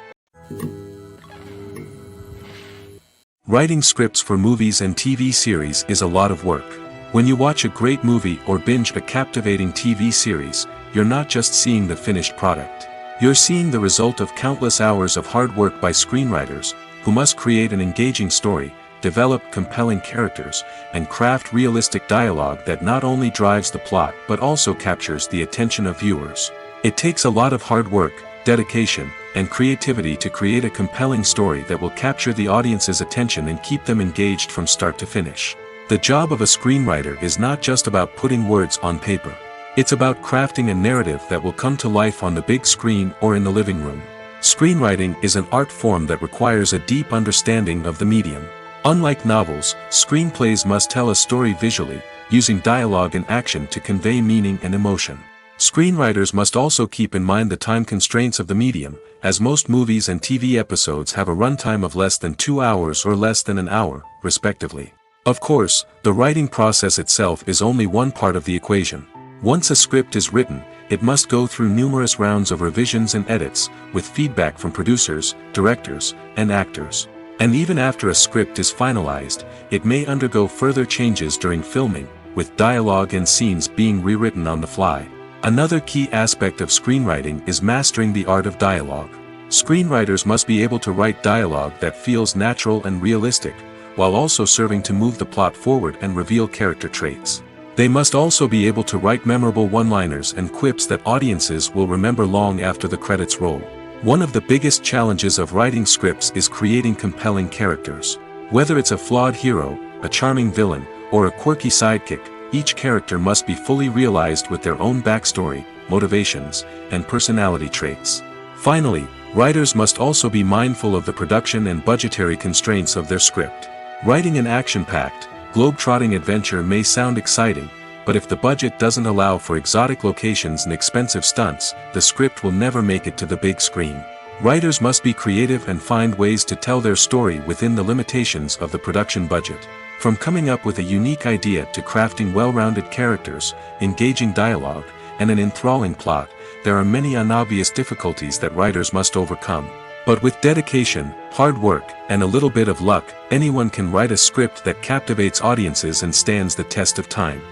S1: Writing scripts for movies and TV series is a lot of work. When you watch a great movie or binge a captivating TV series, you're not just seeing the finished product. You're seeing the result of countless hours of hard work by screenwriters, who must create an engaging story, develop compelling characters, and craft realistic dialogue that not only drives the plot but also captures the attention of viewers. It takes a lot of hard work, dedication, and creativity to create a compelling story that will capture the audience's attention and keep them engaged from start to finish. The job of a screenwriter is not just about putting words on paper. It's about crafting a narrative that will come to life on the big screen or in the living room. Screenwriting is an art form that requires a deep understanding of the medium. Unlike novels, screenplays must tell a story visually, using dialogue and action to convey meaning and emotion. Screenwriters must also keep in mind the time constraints of the medium, as most movies and TV episodes have a runtime of less than 2 hours or less than an hour, respectively. Of course, the writing process itself is only one part of the equation. Once a script is written, it must go through numerous rounds of revisions and edits, with feedback from producers, directors, and actors. And even after a script is finalized, it may undergo further changes during filming, with dialogue and scenes being rewritten on the fly. Another key aspect of screenwriting is mastering the art of dialogue. Screenwriters must be able to write dialogue that feels natural and realistic, while also serving to move the plot forward and reveal character traits. They must also be able to write memorable one-liners and quips that audiences will remember long after the credits roll. One of the biggest challenges of writing scripts is creating compelling characters. Whether it's a flawed hero, a charming villain, or a quirky sidekick, each character must be fully realized with their own backstory, motivations, and personality traits. Finally, writers must also be mindful of the production and budgetary constraints of their script. Writing an action-packed, globe-trotting adventure may sound exciting, but if the budget doesn't allow for exotic locations and expensive stunts, the script will never make it to the big screen. Writers must be creative and find ways to tell their story within the limitations of the production budget. From coming up with a unique idea to crafting well-rounded characters, engaging dialogue, and an enthralling plot, there are many unobvious difficulties that writers must overcome. But with dedication, hard work, and a little bit of luck, anyone can write a script that captivates audiences and stands the test of time.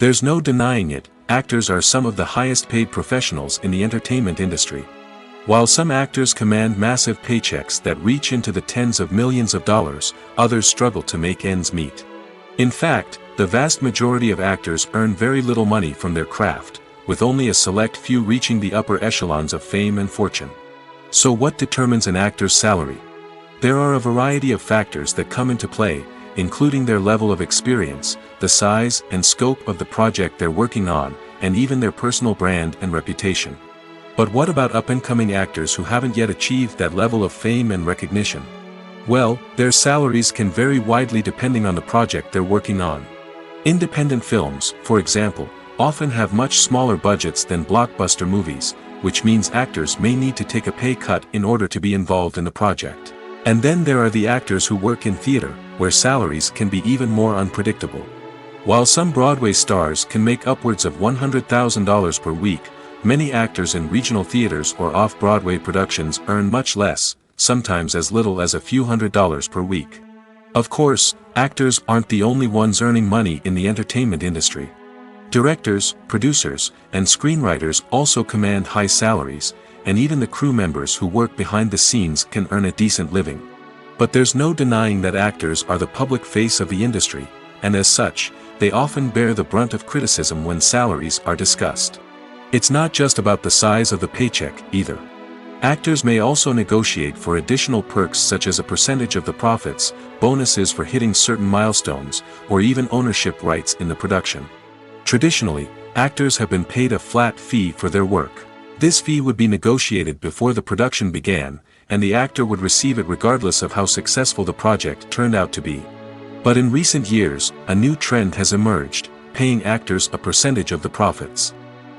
S1: There's no denying it, actors are some of the highest paid professionals in the entertainment industry. While some actors command massive paychecks that reach into the tens of millions of dollars, others struggle to make ends meet. In fact, the vast majority of actors earn very little money from their craft, with only a select few reaching the upper echelons of fame and fortune. So what determines an actor's salary? There are a variety of factors that come into play, including their level of experience, the size and scope of the project they're working on, and even their personal brand and reputation. But what about up-and-coming actors who haven't yet achieved that level of fame and recognition? Well, their salaries can vary widely depending on the project they're working on. Independent films, for example, often have much smaller budgets than blockbuster movies, which means actors may need to take a pay cut in order to be involved in the project. And then there are the actors who work in theater, where salaries can be even more unpredictable. While some Broadway stars can make upwards of $100,000 per week, many actors in regional theaters or off-Broadway productions earn much less, sometimes as little as a few $100s per week. Of course, actors aren't the only ones earning money in the entertainment industry. Directors, producers, and screenwriters also command high salaries, and even the crew members who work behind the scenes can earn a decent living. But there's no denying that actors are the public face of the industry, and as such, they often bear the brunt of criticism when salaries are discussed. It's not just about the size of the paycheck, either. Actors may also negotiate for additional perks such as a percentage of the profits, bonuses for hitting certain milestones, or even ownership rights in the production. Traditionally, actors have been paid a flat fee for their work. This fee would be negotiated before the production began, and the actor would receive it regardless of how successful the project turned out to be. But in recent years, a new trend has emerged, paying actors a percentage of the profits.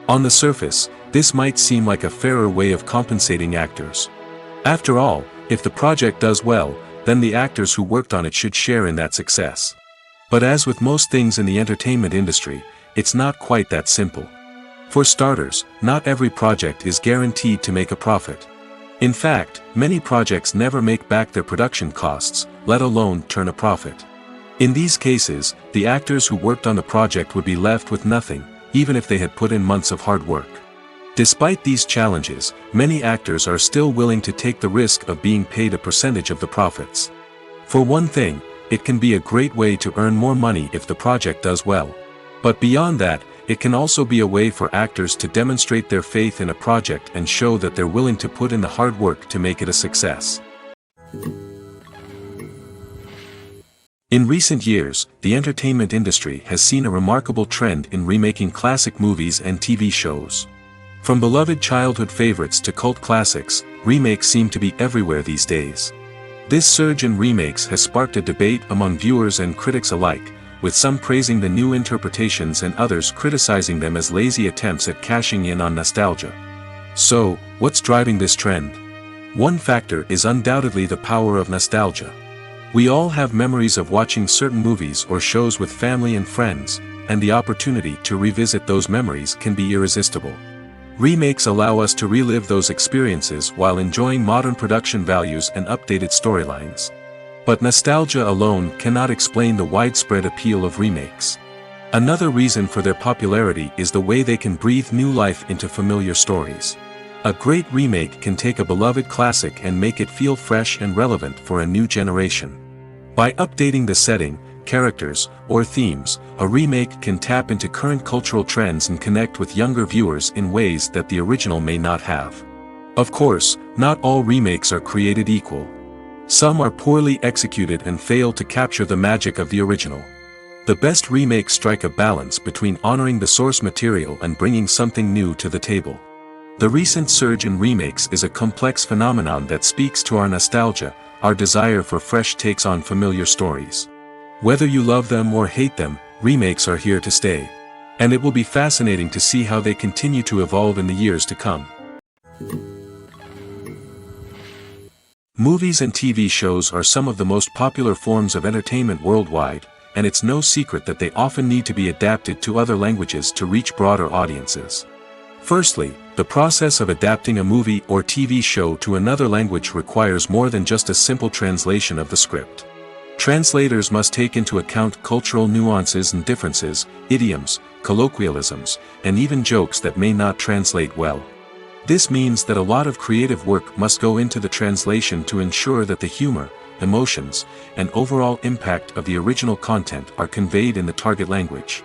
S1: On the surface, this might seem like a fairer way of compensating actors. After all, if the project does well, then the actors who worked on it should share in that success. But as with most things in the entertainment industry, it's not quite that simple. For starters, not every project is guaranteed to make a profit. In fact, many projects never make back their production costs, let alone turn a profit. In these cases, the actors who worked on the project would be left with nothing, even if they had put in months of hard work. Despite these challenges, many actors are still willing to take the risk of being paid a percentage of the profits. For one thing, it can be a great way to earn more money if the project does well. But beyond that, it can also be a way for actors to demonstrate their faith in a project and show that they're willing to put in the hard work to make it a success. In recent years, the entertainment industry has seen a remarkable trend in remaking classic movies and TV shows. From beloved childhood favorites to cult classics, remakes seem to be everywhere these days. This surge in remakes has sparked a debate among viewers and critics alike, with some praising the new interpretations and others criticizing them as lazy attempts at cashing in on nostalgia. So, what's driving this trend? One factor is undoubtedly the power of nostalgia. We all have memories of watching certain movies or shows with family and friends, and the opportunity to revisit those memories can be irresistible. Remakes allow us to relive those experiences while enjoying modern production values and updated storylines. But nostalgia alone cannot explain the widespread appeal of remakes. Another reason for their popularity is the way they can breathe new life into familiar stories. A great remake can take a beloved classic and make it feel fresh and relevant for a new generation. By updating the setting, characters, or themes, a remake can tap into current cultural trends and connect with younger viewers in ways that the original may not have. Of course, not all remakes are created equal. Some are poorly executed and fail to capture the magic of the original. The best remakes strike a balance between honoring the source material and bringing something new to the table. The recent surge in remakes is a complex phenomenon that speaks to our nostalgia, our desire for fresh takes on familiar stories. Whether you love them or hate them, remakes are here to stay. And it will be fascinating to see how they continue to evolve in the years to come. Movies and TV shows are some of the most popular forms of entertainment worldwide, and it's no secret that they often need to be adapted to other languages to reach broader audiences. Firstly, the process of adapting a movie or TV show to another language requires more than just a simple translation of the script. Translators must take into account cultural nuances and differences, idioms, colloquialisms, and even jokes that may not translate well. This means that a lot of creative work must go into the translation to ensure that the humor, emotions, and overall impact of the original content are conveyed in the target language.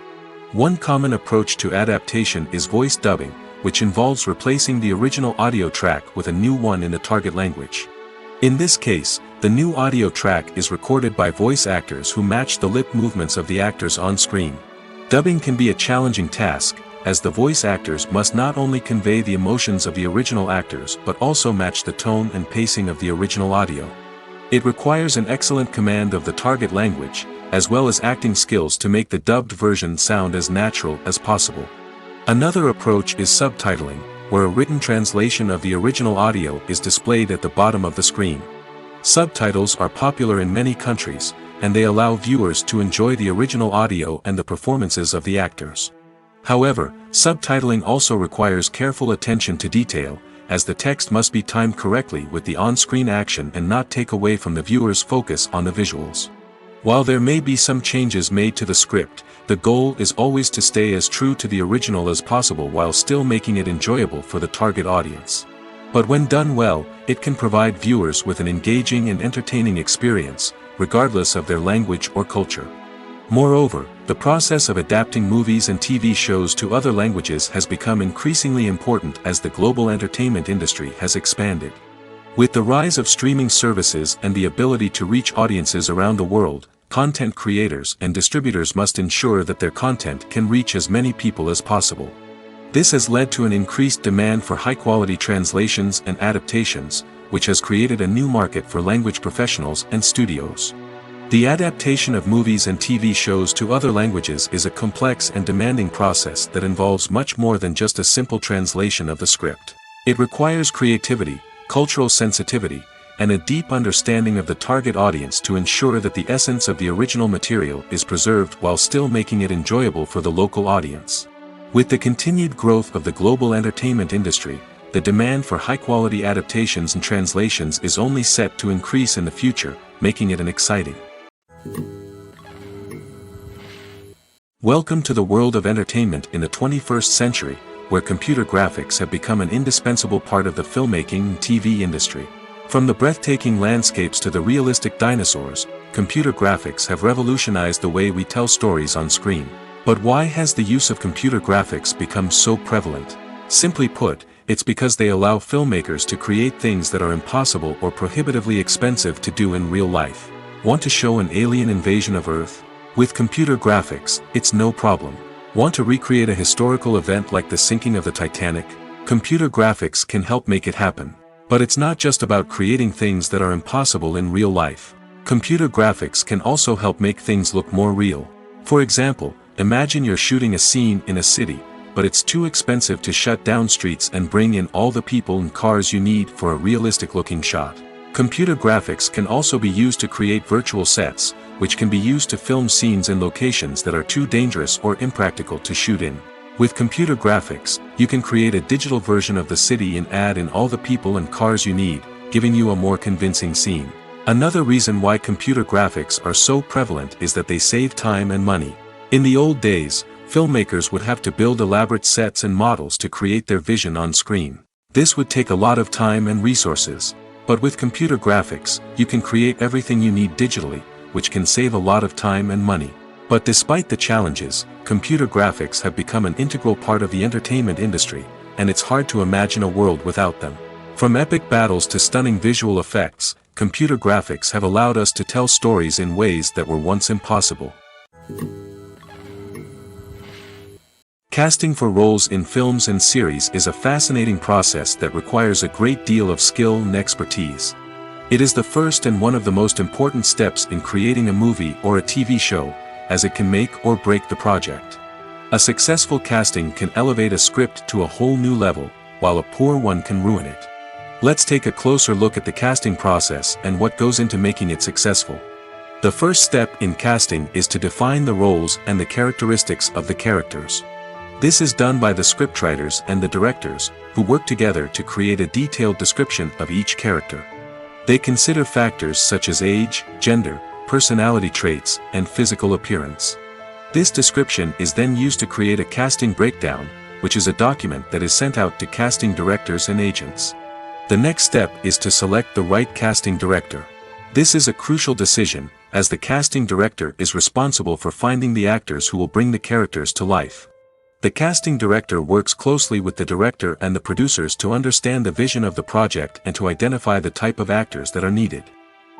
S1: One common approach to adaptation is voice dubbing, which involves replacing the original audio track with a new one in the target language. In this case, the new audio track is recorded by voice actors who match the lip movements of the actors on screen. Dubbing can be a challenging task, as the voice actors must not only convey the emotions of the original actors but also match the tone and pacing of the original audio. It requires an excellent command of the target language, as well as acting skills to make the dubbed version sound as natural as possible. Another approach is subtitling, where a written translation of the original audio is displayed at the bottom of the screen. Subtitles are popular in many countries, and they allow viewers to enjoy the original audio and the performances of the actors. However, subtitling also requires careful attention to detail, as the text must be timed correctly with the on-screen action and not take away from the viewer's focus on the visuals. While there may be some changes made to the script, the goal is always to stay as true to the original as possible while still making it enjoyable for the target audience. But when done well, it can provide viewers with an engaging and entertaining experience, regardless of their language or culture. Moreover, the process of adapting movies and TV shows to other languages has become increasingly important as the global entertainment industry has expanded. With the rise of streaming services and the ability to reach audiences around the world, content creators and distributors must ensure that their content can reach as many people as possible. This has led to an increased demand for high-quality translations and adaptations, which has created a new market for language professionals and studios. The adaptation of movies and TV shows to other languages is a complex and demanding process that involves much more than just a simple translation of the script. It requires creativity, cultural sensitivity, and a deep understanding of the target audience to ensure that the essence of the original material is preserved while still making it enjoyable for the local audience. With the continued growth of the global entertainment industry, the demand for high-quality adaptations and translations is only set to increase in the future, making it an exciting. Welcome to the world of entertainment in the 21st century, where computer graphics have become an indispensable part of the filmmaking and TV industry. From the breathtaking landscapes to the realistic dinosaurs, computer graphics have revolutionized the way we tell stories on screen. But why has the use of computer graphics become so prevalent? Simply put, it's because they allow filmmakers to create things that are impossible or prohibitively expensive to do in real life. Want to show an alien invasion of Earth? With computer graphics, it's no problem. Want to recreate a historical event like the sinking of the Titanic? Computer graphics can help make it happen. But it's not just about creating things that are impossible in real life. Computer graphics can also help make things look more real. For example, imagine you're shooting a scene in a city, but it's too expensive to shut down streets and bring in all the people and cars you need for a realistic-looking shot. Computer graphics can also be used to create virtual sets, which can be used to film scenes in locations that are too dangerous or impractical to shoot in. With computer graphics, you can create a digital version of the city and add in all the people and cars you need, giving you a more convincing scene. Another reason why computer graphics are so prevalent is that they save time and money. In the old days, filmmakers would have to build elaborate sets and models to create their vision on screen. This would take a lot of time and resources. But with computer graphics, you can create everything you need digitally, which can save a lot of time and money. But despite the challenges, computer graphics have become an integral part of the entertainment industry, and it's hard to imagine a world without them. From epic battles to stunning visual effects, computer graphics have allowed us to tell stories in ways that were once impossible. Casting for roles in films and series is a fascinating process that requires a great deal of skill and expertise. It is the first and one of the most important steps in creating a movie or a TV show, as it can make or break the project. A successful casting can elevate a script to a whole new level, while a poor one can ruin it. Let's take a closer look at the casting process and what goes into making it successful. The first step in casting is to define the roles and the characteristics of the characters. This is done by the scriptwriters and the directors, who work together to create a detailed description of each character. They consider factors such as age, gender, personality traits, and physical appearance. This description is then used to create a casting breakdown, which is a document that is sent out to casting directors and agents. The next step is to select the right casting director. This is a crucial decision, as the casting director is responsible for finding the actors who will bring the characters to life. The casting director works closely with the director and the producers to understand the vision of the project and to identify the type of actors that are needed.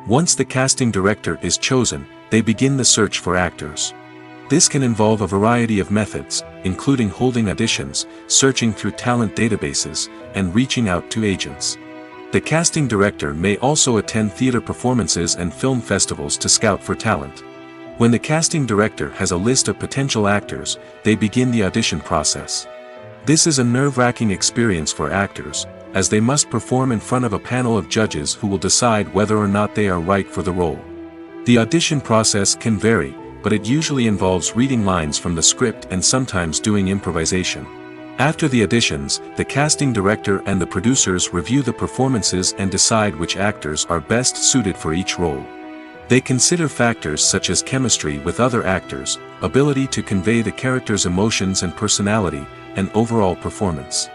S1: Once the casting director is chosen, they begin the search for actors. This can involve a variety of methods, including holding auditions, searching through talent databases, and reaching out to agents. The casting director may also attend theater performances and film festivals to scout for talent. When the casting director has a list of potential actors, they begin the audition process. This is a nerve-wracking experience for actors, as they must perform in front of a panel of judges who will decide whether or not they are right for the role. The audition process can vary, but it usually involves reading lines from the script and sometimes doing improvisation. After the auditions, the casting director and the producers review the performances and decide which actors are best suited for each role. They consider factors such as chemistry with other actors, ability to convey the character's emotions and personality, and overall performance.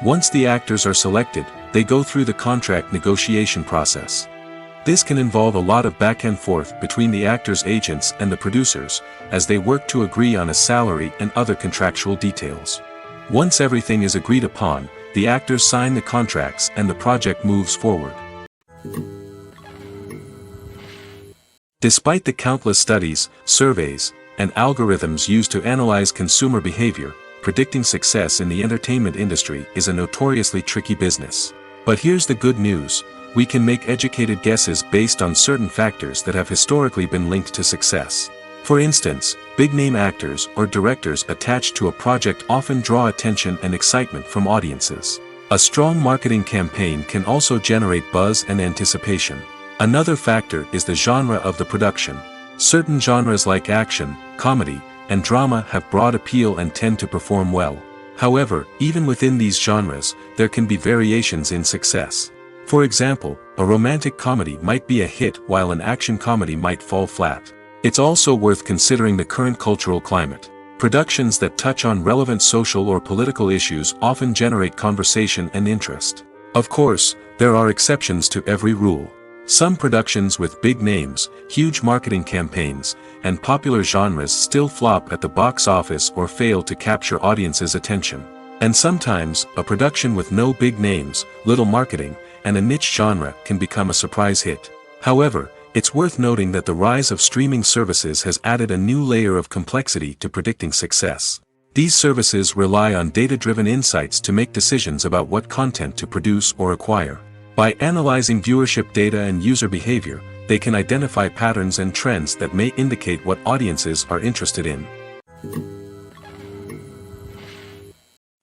S1: Once the actors are selected, they go through the contract negotiation process. This can involve a lot of back and forth between the actors' agents and the producers, as they work to agree on a salary and other contractual details. Once everything is agreed upon, the actors sign the contracts and the project moves forward. Despite the countless studies, surveys, and algorithms used to analyze consumer behavior, predicting success in the entertainment industry is a notoriously tricky business. But here's the good news. We can make educated guesses based on certain factors that have historically been linked to success. For instance, big-name actors or directors attached to a project often draw attention and excitement from audiences. A strong marketing campaign can also generate buzz and anticipation. Another factor is the genre of the production. Certain genres like action, comedy, and drama have broad appeal and tend to perform well. However, even within these genres, there can be variations in success. For example, a romantic comedy might be a hit while an action comedy might fall flat. It's also worth considering the current cultural climate. Productions that touch on relevant social or political issues often generate conversation and interest. Of course, there are exceptions to every rule. Some productions with big names, huge marketing campaigns, and popular genres still flop at the box office or fail to capture audiences' attention. And sometimes, a production with no big names, little marketing, and a niche genre can become a surprise hit. However, it's worth noting that the rise of streaming services has added a new layer of complexity to predicting success. These services rely on data-driven insights to make decisions about what content to produce or acquire. By analyzing viewership data and user behavior, they can identify patterns and trends that may indicate what audiences are interested in.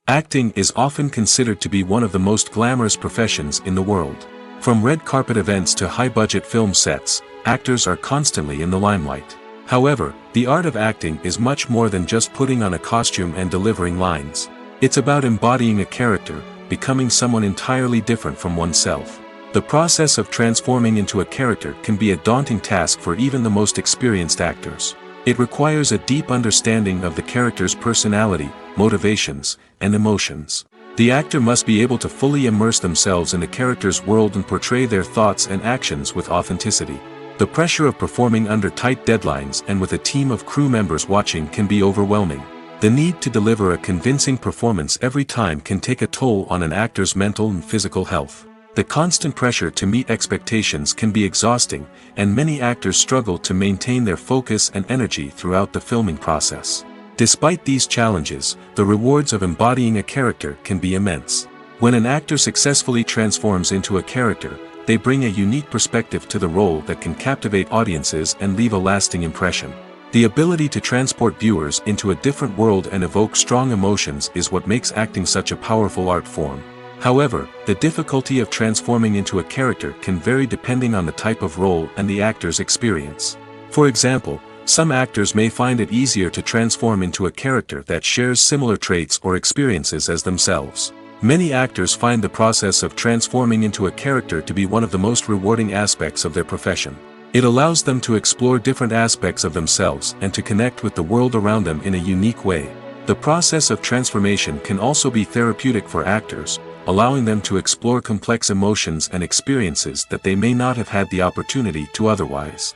S1: Acting is often considered to be one of the most glamorous professions in the world. From red carpet events to high-budget film sets, actors are constantly in the limelight. However, the art of acting is much more than just putting on a costume and delivering lines. It's about embodying a character, becoming someone entirely different from oneself. The process of transforming into a character can be a daunting task for even the most experienced actors. It requires a deep understanding of the character's personality, motivations, and emotions. The actor must be able to fully immerse themselves in the character's world and portray their thoughts and actions with authenticity. The pressure of performing under tight deadlines and with a team of crew members watching can be overwhelming. The need to deliver a convincing performance every time can take a toll on an actor's mental and physical health. The constant pressure to meet expectations can be exhausting, and many actors struggle to maintain their focus and energy throughout the filming process. Despite these challenges, the rewards of embodying a character can be immense. When an actor successfully transforms into a character, they bring a unique perspective to the role that can captivate audiences and leave a lasting impression. The ability to transport viewers into a different world and evoke strong emotions is what makes acting such a powerful art form. However, the difficulty of transforming into a character can vary depending on the type of role and the actor's experience. For example, some actors may find it easier to transform into a character that shares similar traits or experiences as themselves. Many actors find the process of transforming into a character to be one of the most rewarding aspects of their profession. It allows them to explore different aspects of themselves and to connect with the world around them in a unique way. The process of transformation can also be therapeutic for actors, allowing them to explore complex emotions and experiences that they may not have had the opportunity to otherwise.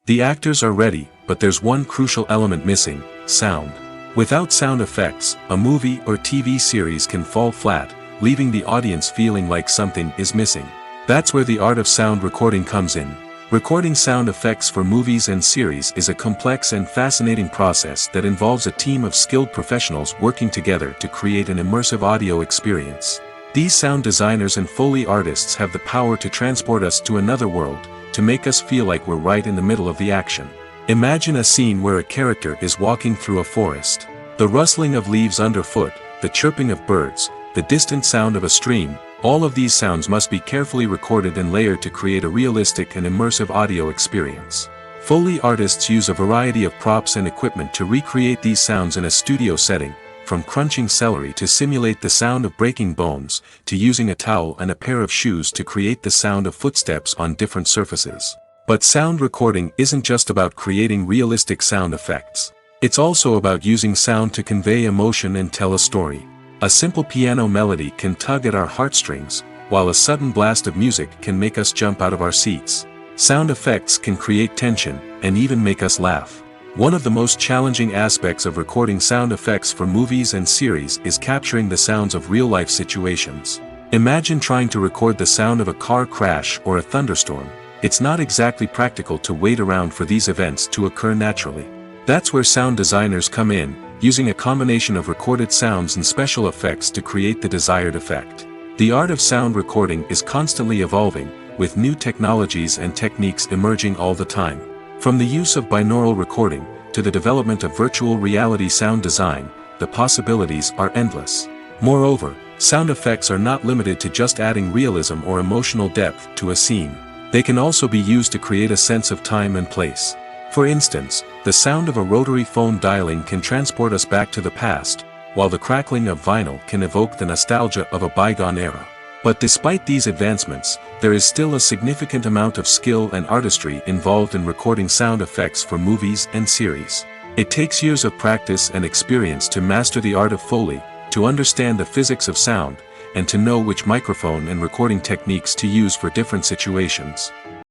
S1: The actors are ready, but there's one crucial element missing: sound. Without sound effects, a movie or TV series can fall flat, leaving the audience feeling like something is missing. That's where the art of sound recording comes in. Recording sound effects for movies and series is a complex and fascinating process that involves a team of skilled professionals working together to create an immersive audio experience. These sound designers and Foley artists have the power to transport us to another world, to make us feel like we're right in the middle of the action. Imagine a scene where a character is walking through a forest. The rustling of leaves underfoot, the chirping of birds, the distant sound of a stream, all of these sounds must be carefully recorded and layered to create a realistic and immersive audio experience. Foley artists use a variety of props and equipment to recreate these sounds in a studio setting, from crunching celery to simulate the sound of breaking bones, to using a towel and a pair of shoes to create the sound of footsteps on different surfaces. But sound recording isn't just about creating realistic sound effects. It's also about using sound to convey emotion and tell a story. A simple piano melody can tug at our heartstrings, while a sudden blast of music can make us jump out of our seats. Sound effects can create tension, and even make us laugh. One of the most challenging aspects of recording sound effects for movies and series is capturing the sounds of real-life situations. Imagine trying to record the sound of a car crash or a thunderstorm. It's not exactly practical to wait around for these events to occur naturally. That's where sound designers come in, using a combination of recorded sounds and special effects to create the desired effect. The art of sound recording is constantly evolving, with new technologies and techniques emerging all the time. From the use of binaural recording, to the development of virtual reality sound design, the possibilities are endless. Moreover, sound effects are not limited to just adding realism or emotional depth to a scene. They can also be used to create a sense of time and place. For instance, the sound of a rotary phone dialing can transport us back to the past, while the crackling of vinyl can evoke the nostalgia of a bygone era. But despite these advancements, there is still a significant amount of skill and artistry involved in recording sound effects for movies and series. It takes years of practice and experience to master the art of Foley, to understand the physics of sound, and to know which microphone and recording techniques to use for different situations.